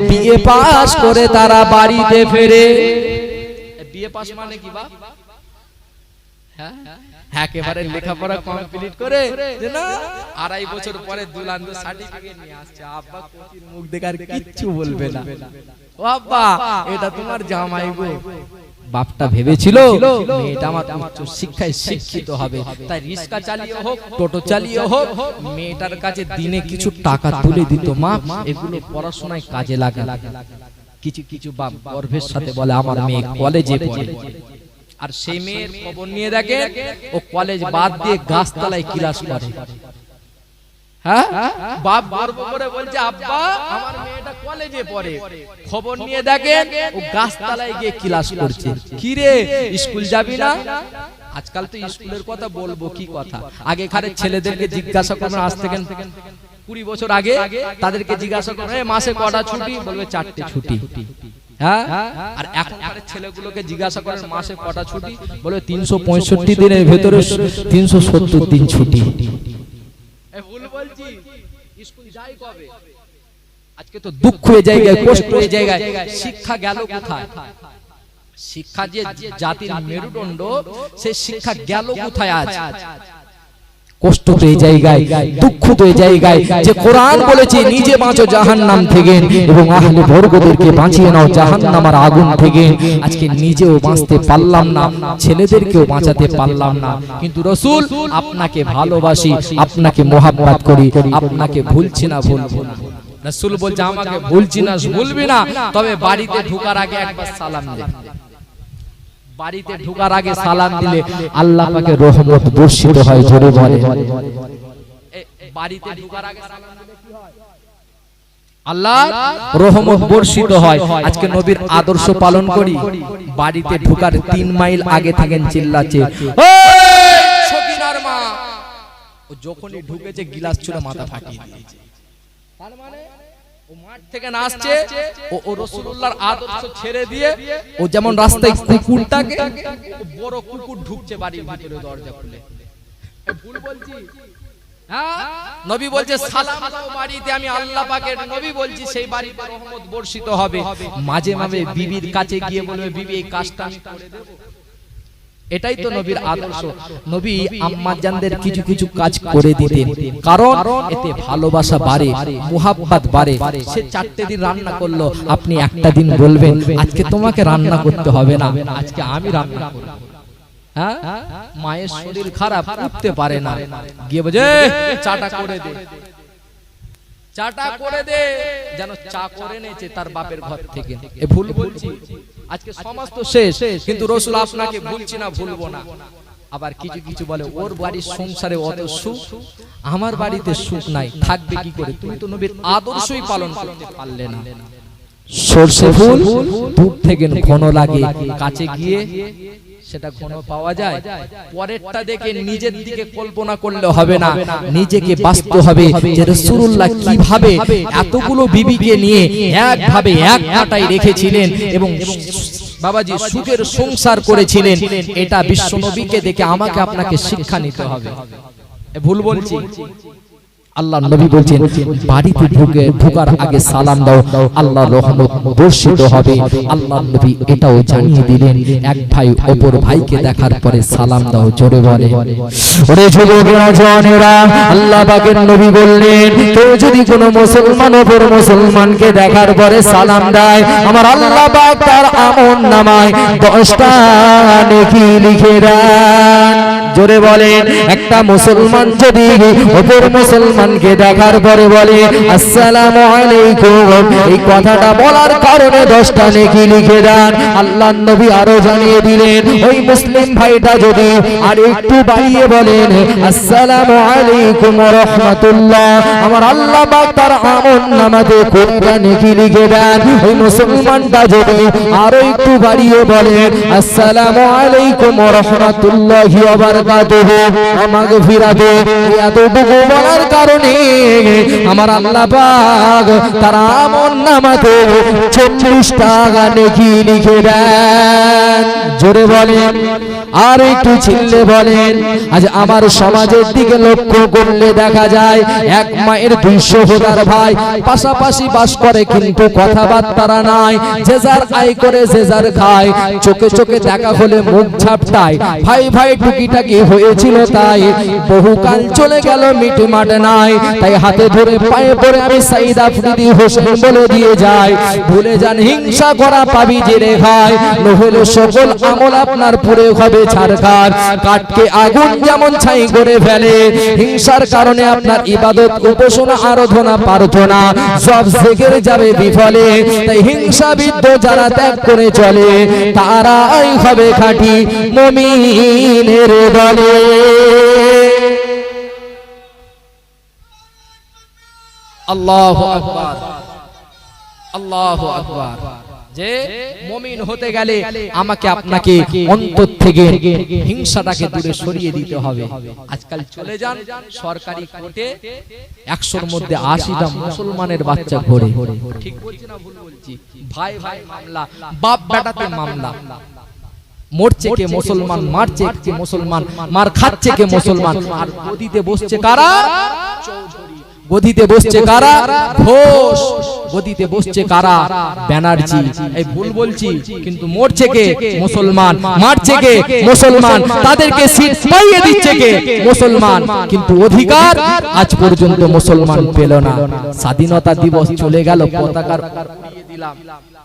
Speaker 3: বিয়ে পাস করে তারা বাড়িতে ফেরে।
Speaker 2: বিয়ে পাস মানে কি বাপ? হ্যাঁ, একেবারে লেখাপড়া কমপ্লিট করে যে না 2.5 বছর পরে দুলান্ত সার্টিফিকেট নিয়ে আসছে, আব্বা কোচির মুখ দেখে আর কিচ্ছু বলবে না, ও আব্বা এটা তোমার জামাই গো।
Speaker 3: বাপটা ভেবেছিল
Speaker 2: মেয়েটা আমার উচ্চ শিক্ষায় শিক্ষিত হবে, তাই রিক্সা চালিয়ে হোক টোটো চালিয়ে হোক মেয়েটার কাছে দিনে কিছু টাকা তুলে দিত, মা এগুলো পড়াশোনায় কাজে লাগে। কিছু কিছু বাপ গর্বের সাথে বলে আমার মেয়ে কলেজে পড়ে, আর সেই মেয়ের খবর নিয়ে দেখে ও কলেজ বাদ দিয়ে গাছতলায় ক্লাস করে। হ্যাঁ, বাপ গর্ব করে বলছে আব্বা আমার মেয়েটা কলেজে পড়ে, খবর নিয়ে দেখেন ও গাছতলায় গিয়ে ক্লাস করছে। কি রে স্কুল যাবি না? আজকাল তো স্কুলের কথা বলবো কি কথা, আগেকার ছেলেদেরকে জিজ্ঞাসা করবেন, আজ থেকে 20 বছর আগে তাদেরকে জিজ্ঞাসা করবেন মাসে কটা ছুটি, বলবে 4টে ছুটি। হ্যাঁ, আর এখনকার ছেলেগুলোকে জিজ্ঞাসা করেন মাসে কটা ছুটি, বলবে 365 দিনের ভেতরে 370 দিন ছুটি। ভুল বলছি? স্কুল যাই কবে? আজকে তো দুঃখ এই জায়গায়, কষ্ট এই জায়গায়, শিক্ষা গেল কোথায়? শিক্ষা যে জাতির মেরুদণ্ড, সেই শিক্ষা গেল কোথায় আজ?
Speaker 3: কষ্ট তো এই জায়গায়, দুঃখ তো এই জায়গায়, যে কোরআন বলেছে নিজে বাঁচো জাহান্নাম থেকে এবং আহলে বর্গদেরকে বাঁচিয়ে নাও জাহান্নামের আগুন থেকে। আজকে নিজেও বাঁচতে পারলাম না, ছেলেদেরকেও বাঁচাতে পারলাম না, কিন্তু রাসূল আপনাকে ভালোবাসি, আপনাকে মোহাব্বত করি, আপনাকে ভুলছি না ভুলবো না।
Speaker 2: রাসূল বলছে আমাকে ভুলছি না ভুলবি না, তবে বাড়িতে ঢোকার আগে একবার সালাম দে। বাড়িতে ঢোকার আগে সালাম দিলে
Speaker 3: আল্লাহ পাকের রহমত বর্ষিত হয়, জোরে বলে।
Speaker 2: বাড়িতে ঢোকার আগে সালাম দিলে কি হয়? আল্লাহ রহমত বর্ষিত হয়। আজকে নবীর আদর্শ পালন করি, বাড়িতে ঢোকার 3 মাইল আগে থাকেন চিল্লাচ্ছে সকিনার মা, ও যখনই ঢুকেছে গিলাস ছুঁড়ে মাথা ফাটিয়ে দিয়েছে। তার মানে ও মাঠ থেকে আসছে, ও রাসূলুল্লাহর আদর্শ ছেড়ে দিয়ে ও যেমন রাস্তায় কুকুরটাকে, বড় কুকুর ঢুকছে বাড়ির ভিতরে দরজা খুলে। ভুল বলছি? হ্যাঁ, নবী বলছে সালাম দাও বাড়িতে, আমি আল্লাহ পাকের নবী বলছি সেই বাড়িতে রহমত বর্ষিত হবে। মাঝে মাঝে বিবির কাছে গিয়ে বলবে বিবি এই কাজটা আমি করে দেব। এটাই তো নবীর আদর্শ। নবী আম্মাজানদের কিছু কিছু কাজ করে দিতেন, কারণ এতে ভালোবাসা বাড়ে, মুহাব্বত বাড়ে। সে 4টে দিন রান্না করলো, আপনি একটা দিন বলবেন আজকে তোমাকে রান্না করতে হবে না, আজকে আমি রান্না করব। হ্যাঁ, মায়ের শরীর খারাপ, উঠতে পারে না, গিয়ে বলে চাটা করে দে। চাটা করে দে, যেন চা করে নেছে তার বাপের ঘর থেকে। এ ভুল বলছি? আজকে সমাজ তো শেষ, কিন্তু রসুল আপনাকে ভুলছি না, ভুলবো না। আবার কিছু কিছু বলে ওর বাড়ির সংসারে অত সুখ, আমার বাড়িতে সুখ নাই, থাকবে কি করে? তুমি তো নবীর আদর্শই পালন করতে পারলে না।
Speaker 3: সর্ষে ফুল দূর থেকে ঘন লাগে, কাছে গিয়ে
Speaker 2: সেটা ঘন পাওয়া যায়। পরেরটা দেখে নিজের দিকে কল্পনা করলে হবে না, নিজেকে বাঁচতে হবে যে রাসূলুল্লাহ কিভাবে এতগুলো বিবিকে নিয়ে একভাবে এক কাঁটায় রেখেছিলেন এবং বাবাজি সুখের সংসার করেছিলেন। এটা বিশ্বনবীকে দেখে আমাকে আপনাকে শিক্ষা নিতে হবে। ভুল বলছি?
Speaker 3: আল্লাহ নবী বলছেন বাড়িতে ঢোকার আগে সালাম দাও, আল্লাহর রহমত বর্ষিত হবে। আল্লাহ নবী এটাও জানিয়ে দিলেন এক ভাই অপর ভাইকে দেখার পরে সালাম দাও। জোরে বলে ওরে যুবকেরা জওয়ানেরা, আল্লাহ পাকের নবী বললেন কেউ যদি কোনো মুসলমান অপর মুসলমানকে দেখার পরে সালাম দেয়, আমার আল্লাহ পাক তার আমলনামায় 10টা নেকি লিখে দেন। জোরে বলেন একটা মুসলমান যদি অপর মুসলমানকে দেখার পরে বলে আসসালামু আলাইকুম, এই কথাটা বলার কারণে 10টা নেকি লিখে দেন। আল্লাহর নবী আরো জানিয়ে দিলেন ওই মুসলিম ভাইটা যদি আর একটু বাড়িয়ে বলেন আসসালামু আলাইকুম ওয়া রাহমাতুল্লাহ, আমার আল্লাহ পাক তার আমলনামাতে 20টা নেকি লিখে দেন। ওই মুসলমানটা যদি আরো একটু বাড়িয়ে বলেন আসসালামু আলাইকুম ওয়া রাহমাতুল্লাহি ওয়া বারাকাতুহু ওয়া মাগফিরাতুহু, এতটুকু বলার কারণে আমার আল্লাহ পাক তার আমলনামাতে 40টা নেকি লিখে দেন। জোরে বলেন আর একটু চিল্লে বলেন। আজ আমার সমাজের দিকে লক্ষ্য করলে দেখা যায় এক মায়ের 200 হাজার ভাই পাশাপাশি বাস করে, কিন্তু কথাবার্তা নাই, যে যার আয় করে যে যার খায়, চোখে চোখে দেখা হলে মুখ ঝাপটায়, ভাই ভাই টুকিটাকি হয়েছিল তাই বহুকাল চলে গেল মিটমাট নাই, তাই হাতে ধরে পায়ে পড়ে আমি সাইদ আফ্রিদি হোসেন বলে দিয়ে যাই, ভুলে যান হিংসা করা পাবি জেলে খায়, নহলে সকল আমল আপনার পুরে হবে ছারখার। কাঠকে আগুন যেমন ছাই করে ফেলে, হিংসার কারণে আপনার ইবাদত উপাসনা আরাধনা প্রার্থনা সব জেগে যাবে বিফলে, তাই হিংসা বিদ্য যারা ত্যাগ করে চলে তারাই হবে খাঁটি মুমিনের দলে।
Speaker 2: আল্লাহু আকবার, আল্লাহু আকবার। যে মুমিন হতে গেলে আমাকে আপনাকে অন্তর থেকে হিংসাটাকে দূরে সরিয়ে দিতে হবে। আজকাল চলে যান সরকারি কোর্টে 100-র মধ্যে 80টা মুসলমানের বাচ্চা ঘোরে। ঠিক বলছি না ভুল বলছি? ভাই ভাই মামলা, বাপ বেটাতে মামলা, মরছে কে মুসলমান, মারছে কে মুসলমান, মার খাচ্ছে কে মুসলমান, আর গদিতে বসছে কারা? চৌধুরী। গদিতে বসছে কারা? ঘোষ। গদিতে বসছে কারা? ব্যানার্জি। এই ভুল বলছি? কিন্তু মরছে কে? মুসলমান। মারছে কে? মুসলমান। তাদেরকে সিট পাইয়ে দিচ্ছে কে? মুসলমান। কিন্তু অধিকার আজ পর্যন্ত মুসলমান পেল না। স্বাধীনতা দিবস চলে গেল, পতাকার উড়িয়ে দিলাম।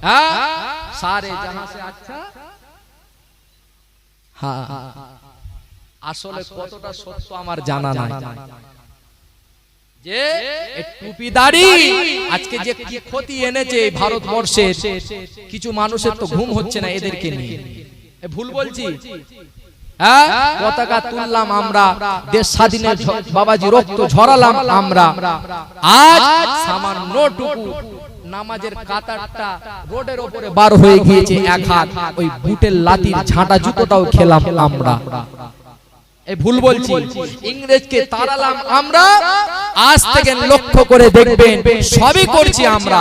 Speaker 2: হ্যাঁ, সারে জাহাঁ সে আচ্ছা। হ্যাঁ, আসলে কতটা সত্য আমার জানা নাই। যে টুপি দাড়ি আজকে যে কি ক্ষতি এনেছে ভারতবর্ষে, কিছু মানুষের তো ঘুম হচ্ছে না এদেরকে নিয়ে। ভুল বলছি? হ্যাঁ, পতাকা তুললাম আমরা, দেশ স্বাধীনের বাবাজি রক্ত ঝরালাম আমরা, আজ সামান্যটুকু নামাজের কাতারটা রোডের উপরে বার হয়ে গিয়েছে এক হাত, ওই বুটের লাতির ঝাঁটা জুতোটাও খেলাম আমরা। এই ভুল বলছি? ইংরেজকে তাড়ালাম আমরা, আজ থেকে লক্ষ্য করে দেখবেন সবই করছি আমরা,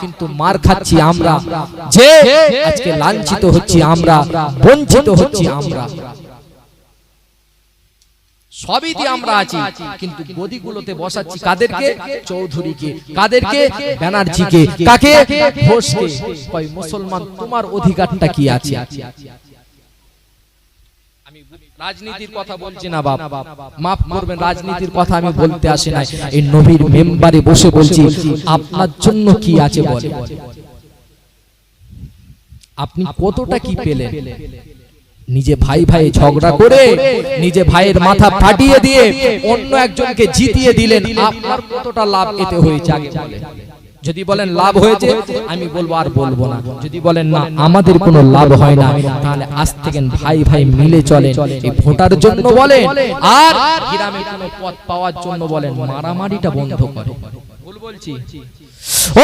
Speaker 2: কিন্তু মার খাচ্ছি আমরা, যে আজকে লাঞ্ছিত হচ্ছি আমরা, বঞ্চিত হচ্ছি আমরা, সবই দিয়ে আমরা আছি, কিন্তু গদিগুলোতে বসাচ্ছি কাদেরকে? চৌধুরীকে। কাদেরকে? ব্যানার্জিকে। কাকে? ঘোষকে। কই মুসলমান তোমার অধিকারটা কি আছে? আমি রাজনীতির কথা বলছি না বাপ, মাফ করবেন, রাজনীতির কথা আমি বলতে আসি না, এই নবীর মেম্বারে বসে বলছি আপনার জন্য কি আছে বলেন, আপনি কতটা কি পেলেন?
Speaker 3: নিজে ভাই ভাই ঝগড়া করে নিজে ভাইয়ের মাথা ফাটিয়ে দিয়ে অন্য একজনকে জিতিয়ে দিলেন, আপনার কতটা লাভ এতে হয়েছে আগে বলেন। যদি বলেন লাভ হয়েছে আমি বলবো আর বলবো না, যদি বলেন না আমাদের কোনো লাভ হয় না, তাহলে আজ থেকে ভাই ভাই মিলে চলেন। এই ভোটার জন্য বলেন আর গ্রামে কোনো পদ পাওয়ার জন্য বলেন, মারামারিটা বন্ধ করে। ভুল বলছি?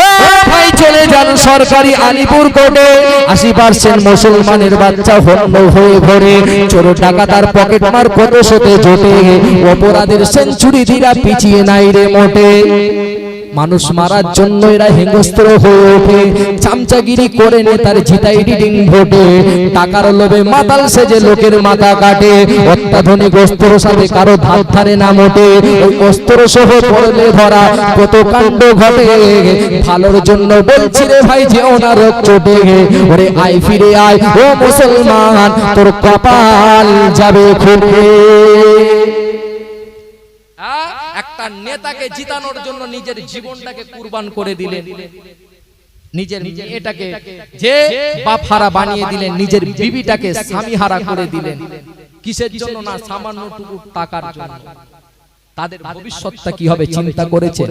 Speaker 3: ও ভাই চলে যান সরকারি আলিপুর কোর্টে, 80% মুসলমানের বাচ্চা হন্য হয়ে ভরে, চোর ডাকাতার পকেট মার কত শতে জোটে, অপরাধের সেঞ্চুরি দিরা পিছিয়ে নাই রে মোটে। মানুষ মারার জন্য এরা হিংস্র হয়ে ওঠে, চামচাগিরি করে নেতার জিতাই রিডিং ভোটে, টাকার লোভে মাতাল সেজে লোকের মাথা কাটে, অত্যাধুনিক অস্ত্র সাথে কারো ধার ধারে না মোটে, ওই অস্ত্র সহ পড়লে ধরা কত কাণ্ড ঘটে। ভালোর জন্য বলছি রে ভাই যে ওনার চোটে, ওরে আয় ফিরে আয় ও মুসলমান, তোর কপাল যাবে খুলে। একটা নেতাকে জিতানোর জন্য নিজের জীবনটাকে কুরবান করে দিলেন, নিজের মেয়েটাকে যে বাপ হারা বানিয়ে দিলেন, নিজের বিবিটাকে স্বামী হারা করে দিলেন। কিসের জন্য? না সামান্য টুকু টাকার জন্য। তাদের ভবিষ্যৎটা কি হবে চিন্তা করেছেন?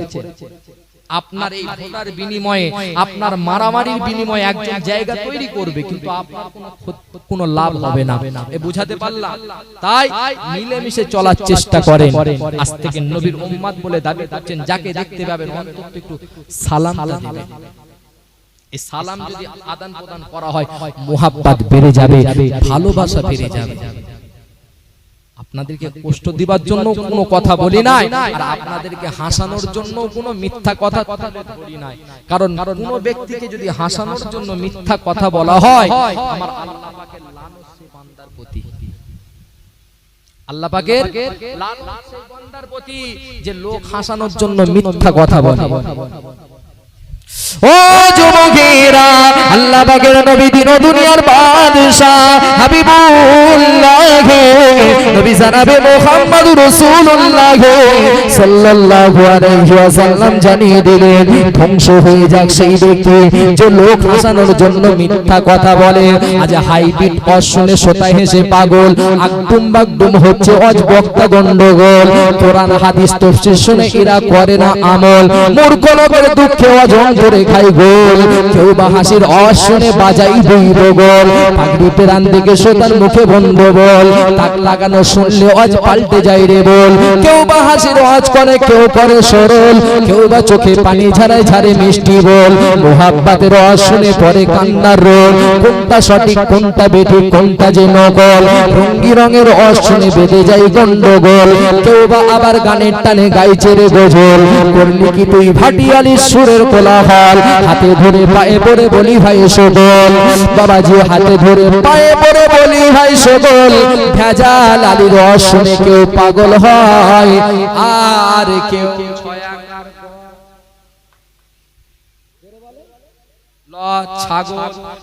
Speaker 3: আপনার এই ভোটার বিনিময়ে, আপনার মারামারির বিনিময়ে একজন জায়গা তৈরি করবে, কিন্তু আপনার কোনো লাভ হবে না। এ বুঝাতে পারলাম? তাই মিলেমিশে চলার চেষ্টা করেন। আজ থেকে নবীর উম্মত বলে দাবি করছেন, যাকে দেখতে পাবেন অন্তত একটু সালাম দিবেন। এই সালাম যদি আদান প্রদান করা হয়, মুহাব্বত বেড়ে যাবে, ভালোবাসা বেড়ে যাবে। আপনাদেরকে কষ্ট দিবার জন্য কোনো কথা বলি নাই, আর আপনাদেরকে হাসানোর জন্য কোনো মিথ্যা কথা বলি নাই। কারণ কোনো ব্যক্তিকে যদি হাসানোর জন্য মিথ্যা কথা বলা হয়, আমার আল্লাহ পাকের লানত সেই বান্দার প্রতি, আল্লাহ পাকের লানত সেই বান্দার প্রতি যে লোক হাসানোর জন্য মিথ্যা কথা বলে। ও যুবকেরা, আল্লাহ পাকের নবী দিন দুনিয়ার বাদশা হাবিবুল্লাহ নবী জনাবে মুহাম্মদুর রাসূলুল্লাহ সাল্লাল্লাহু আলাইহি ওয়াসাল্লাম জানিয়ে দিলেন, ধ্বংস হয়ে যাক সেই ব্যক্তি যে লোক হাসানোর জন্য মিথ্যা কথা বলে। আজ হাইব্রিড পথ শুনে সোতায় হেসে পাগল, আগডুম বাগডুম হচ্ছে অজ বক্তা গন্ডগোল, কোরআন হাদিস তাফসীর শুনে এরা করে না আমল, মূর্খ লোকের দুঃখে অজন্তরে খাই গোল, কেউ বা হাসির আওয়াজ শুনে বাজাই বইব গোল, পাগড়ি পেরান দিকে সোতার মুখে বন্ধ বল, তাক লাগানো শুনলে আজ পাল্টে যায় রে বল, কেউ বা হাসির আওয়াজ করে কেউ করে সরল, কেউ বা চোখে পানি ঝাড়ায় ঝাড়ে মিষ্টি বল, মুহাব্বতের আওয়াজ শুনে পরে কান্নার রোল, কোনটা সঠিক কোনটা বেঠিক কোনটা যে নকল, রঙ্গি রঙের আওয়াজ শুনে বেঁধে যায় গন্ডগোল, কেউ বা আবার গানের টানে গাইছে রে গজল, করলি কি তুই ভাটিয়ালির সুরের কোলাহল, হাতে ধরে পায়ে পড়ে বলি ভাই সকল, বাবাজি হাতে ধরে পায়ে পড়ে বলি ভাই সকল, ভেজাল আলীর রস শুনে কেউ পাগল হয় আর কেউ ছয়াকার ছাগল।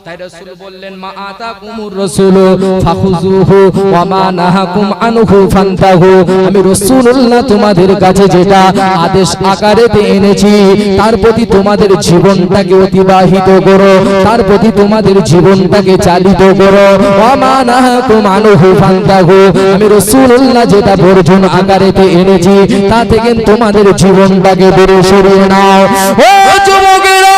Speaker 3: তাই রাসূল বললেন, মা আতাকুমুর রাসূলু ফাখুযুহু ওয়া মা নাহাকুম আনহু ফান্তাহু। আমি রাসূলুল্লাহ তোমাদের কাছে যেটা আদেশ আকারেতে এনেছি তার প্রতি তোমাদের জীবনটাকে অতিবাহিত করো, তার প্রতি তোমাদের জীবনটাকে চালিত করো। ওয়া মা নাহাকুম আনহু ফান্তাহু। আমি রাসূলুল্লাহ যেটা বর্জন আকারেতে এনেছি তা থেকে তোমাদের জীবনটাকে দূরে সরিয়ে নাও। ও যুবকেরা,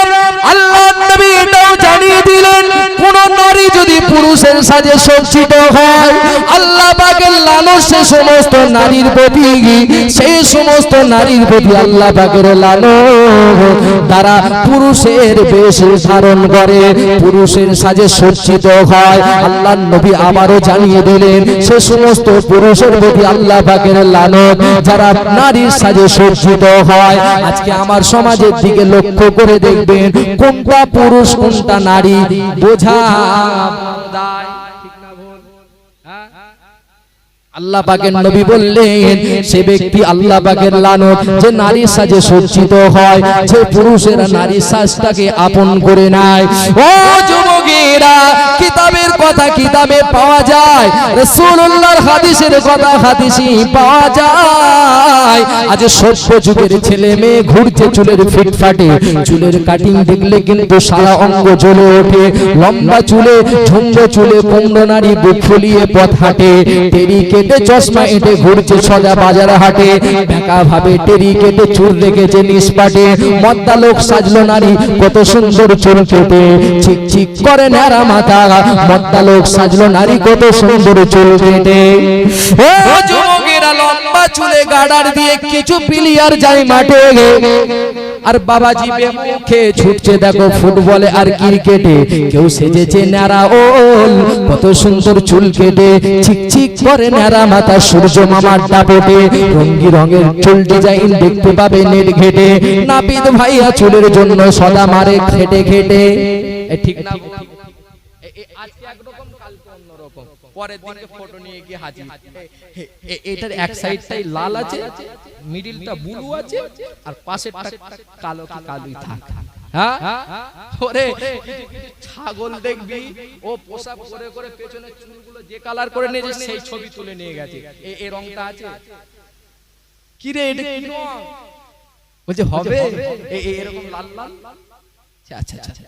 Speaker 3: আল্লাহ নবী এটাও জানিয়ে দিলেন, কোন নারী যদি পুরুষের সাজে সজ্জিত হয়, আল্লাহ পাকের লানত সে সমস্ত নারীর প্রতি, সেই সমস্ত নারীর প্রতি আল্লাহ পাকের লানত তারা পুরুষের বেশ ধারণ করে, পুরুষের সাজে সজ্জিত হয়। আল্লাহ নবী আবারও জানিয়ে দিলেন, সে সমস্ত পুরুষের প্রতি আল্লাহ পাকের লানত যারা নারীর সাজে সজ্জিত হয়। আজকে আমার সমাজের দিকে লক্ষ্য করে দেখবেন, কোনটা পুরুষ কোনটা নারী বোঝা আল্লাহ পাকের নবী বললেন, সে ব্যক্তি আল্লাহ পাকের লানত যে নারীর সাজে সজ্জিত হয়, যে পুরুষেরা নারীর সাজটাকে আপন করে নেয়। ও যুবকেরা, যুবকেরা কিতাবের কথা কিতাবে পাওয়া যায়, রাসূলুল্লাহর হাদিসের কথা হাদিসে পাওয়া যায়। আজ সভ্য যুগের ছেলে মেয়ে ঘুরছে চুলের ফিটফাটে, চুলের কাটিং দেখলে কিন্তু সারা অঙ্গ জ্বলে ওঠে। লম্বা চুলে, ঝুমঝো চুলে কুমড়ো নারী বুক ফুলিয়ে পথ হাঁটে, টেরি কেটে চশমা এঁটে ঘুরছে সদা বাজার হাটে। বেকা ভাবে টেরি কেটে চুল রেখেছে নিষ্পাটে, মদ্দা লোক সাজলো নারী কত সুন্দর চুল কেটে, চিক চিক করে ন্যাড়া মাথা, মদ্দা লোক সাজলো নারী কত সুন্দর চুল কেটে। ও যুবকেরা লম্বা চুলে গাডার দিয়ে কিছু প্লেয়ার যায় মাঠে, আর বাবাজি মুখে ছুটছে দেখো ফুটবলে আর ক্রিকেটে। কেউ সেজেছে ন্যাড়া ওল, কত সুন্দর চুল কেটে, চিক চিক করে ন্যাড়া মাথা, সূর্য মামার দাপটে। রঙ্গি রঙের চুল ডিজাইন দেখতে পাবে নেট ঘেটে, নাপিত ভাইয়া চুলের জন্য সদা মারে খেটে খেটে। ঠিক না? আজকে একরকম কালকে অন্যরকম, পরের দিনকে ফটো নিয়ে গিয়ে হাজির। এটার এক সাইডটাই লাল আছে, মিডিলটা ব্লু আছে, আর পাশেরটা কালো কি কালোই থাক। হ্যাঁ ওরে ছাগল দেখবি ও পোশাক করে করে পেছনের চুলগুলো যে কালার করে নিয়েছে সেই ছবি তুলে নিয়ে গেছে। এই রংটা আছে কি রে, এটা কি রং? বলছে হবে এরকম লাল লাল। আচ্ছা আচ্ছা।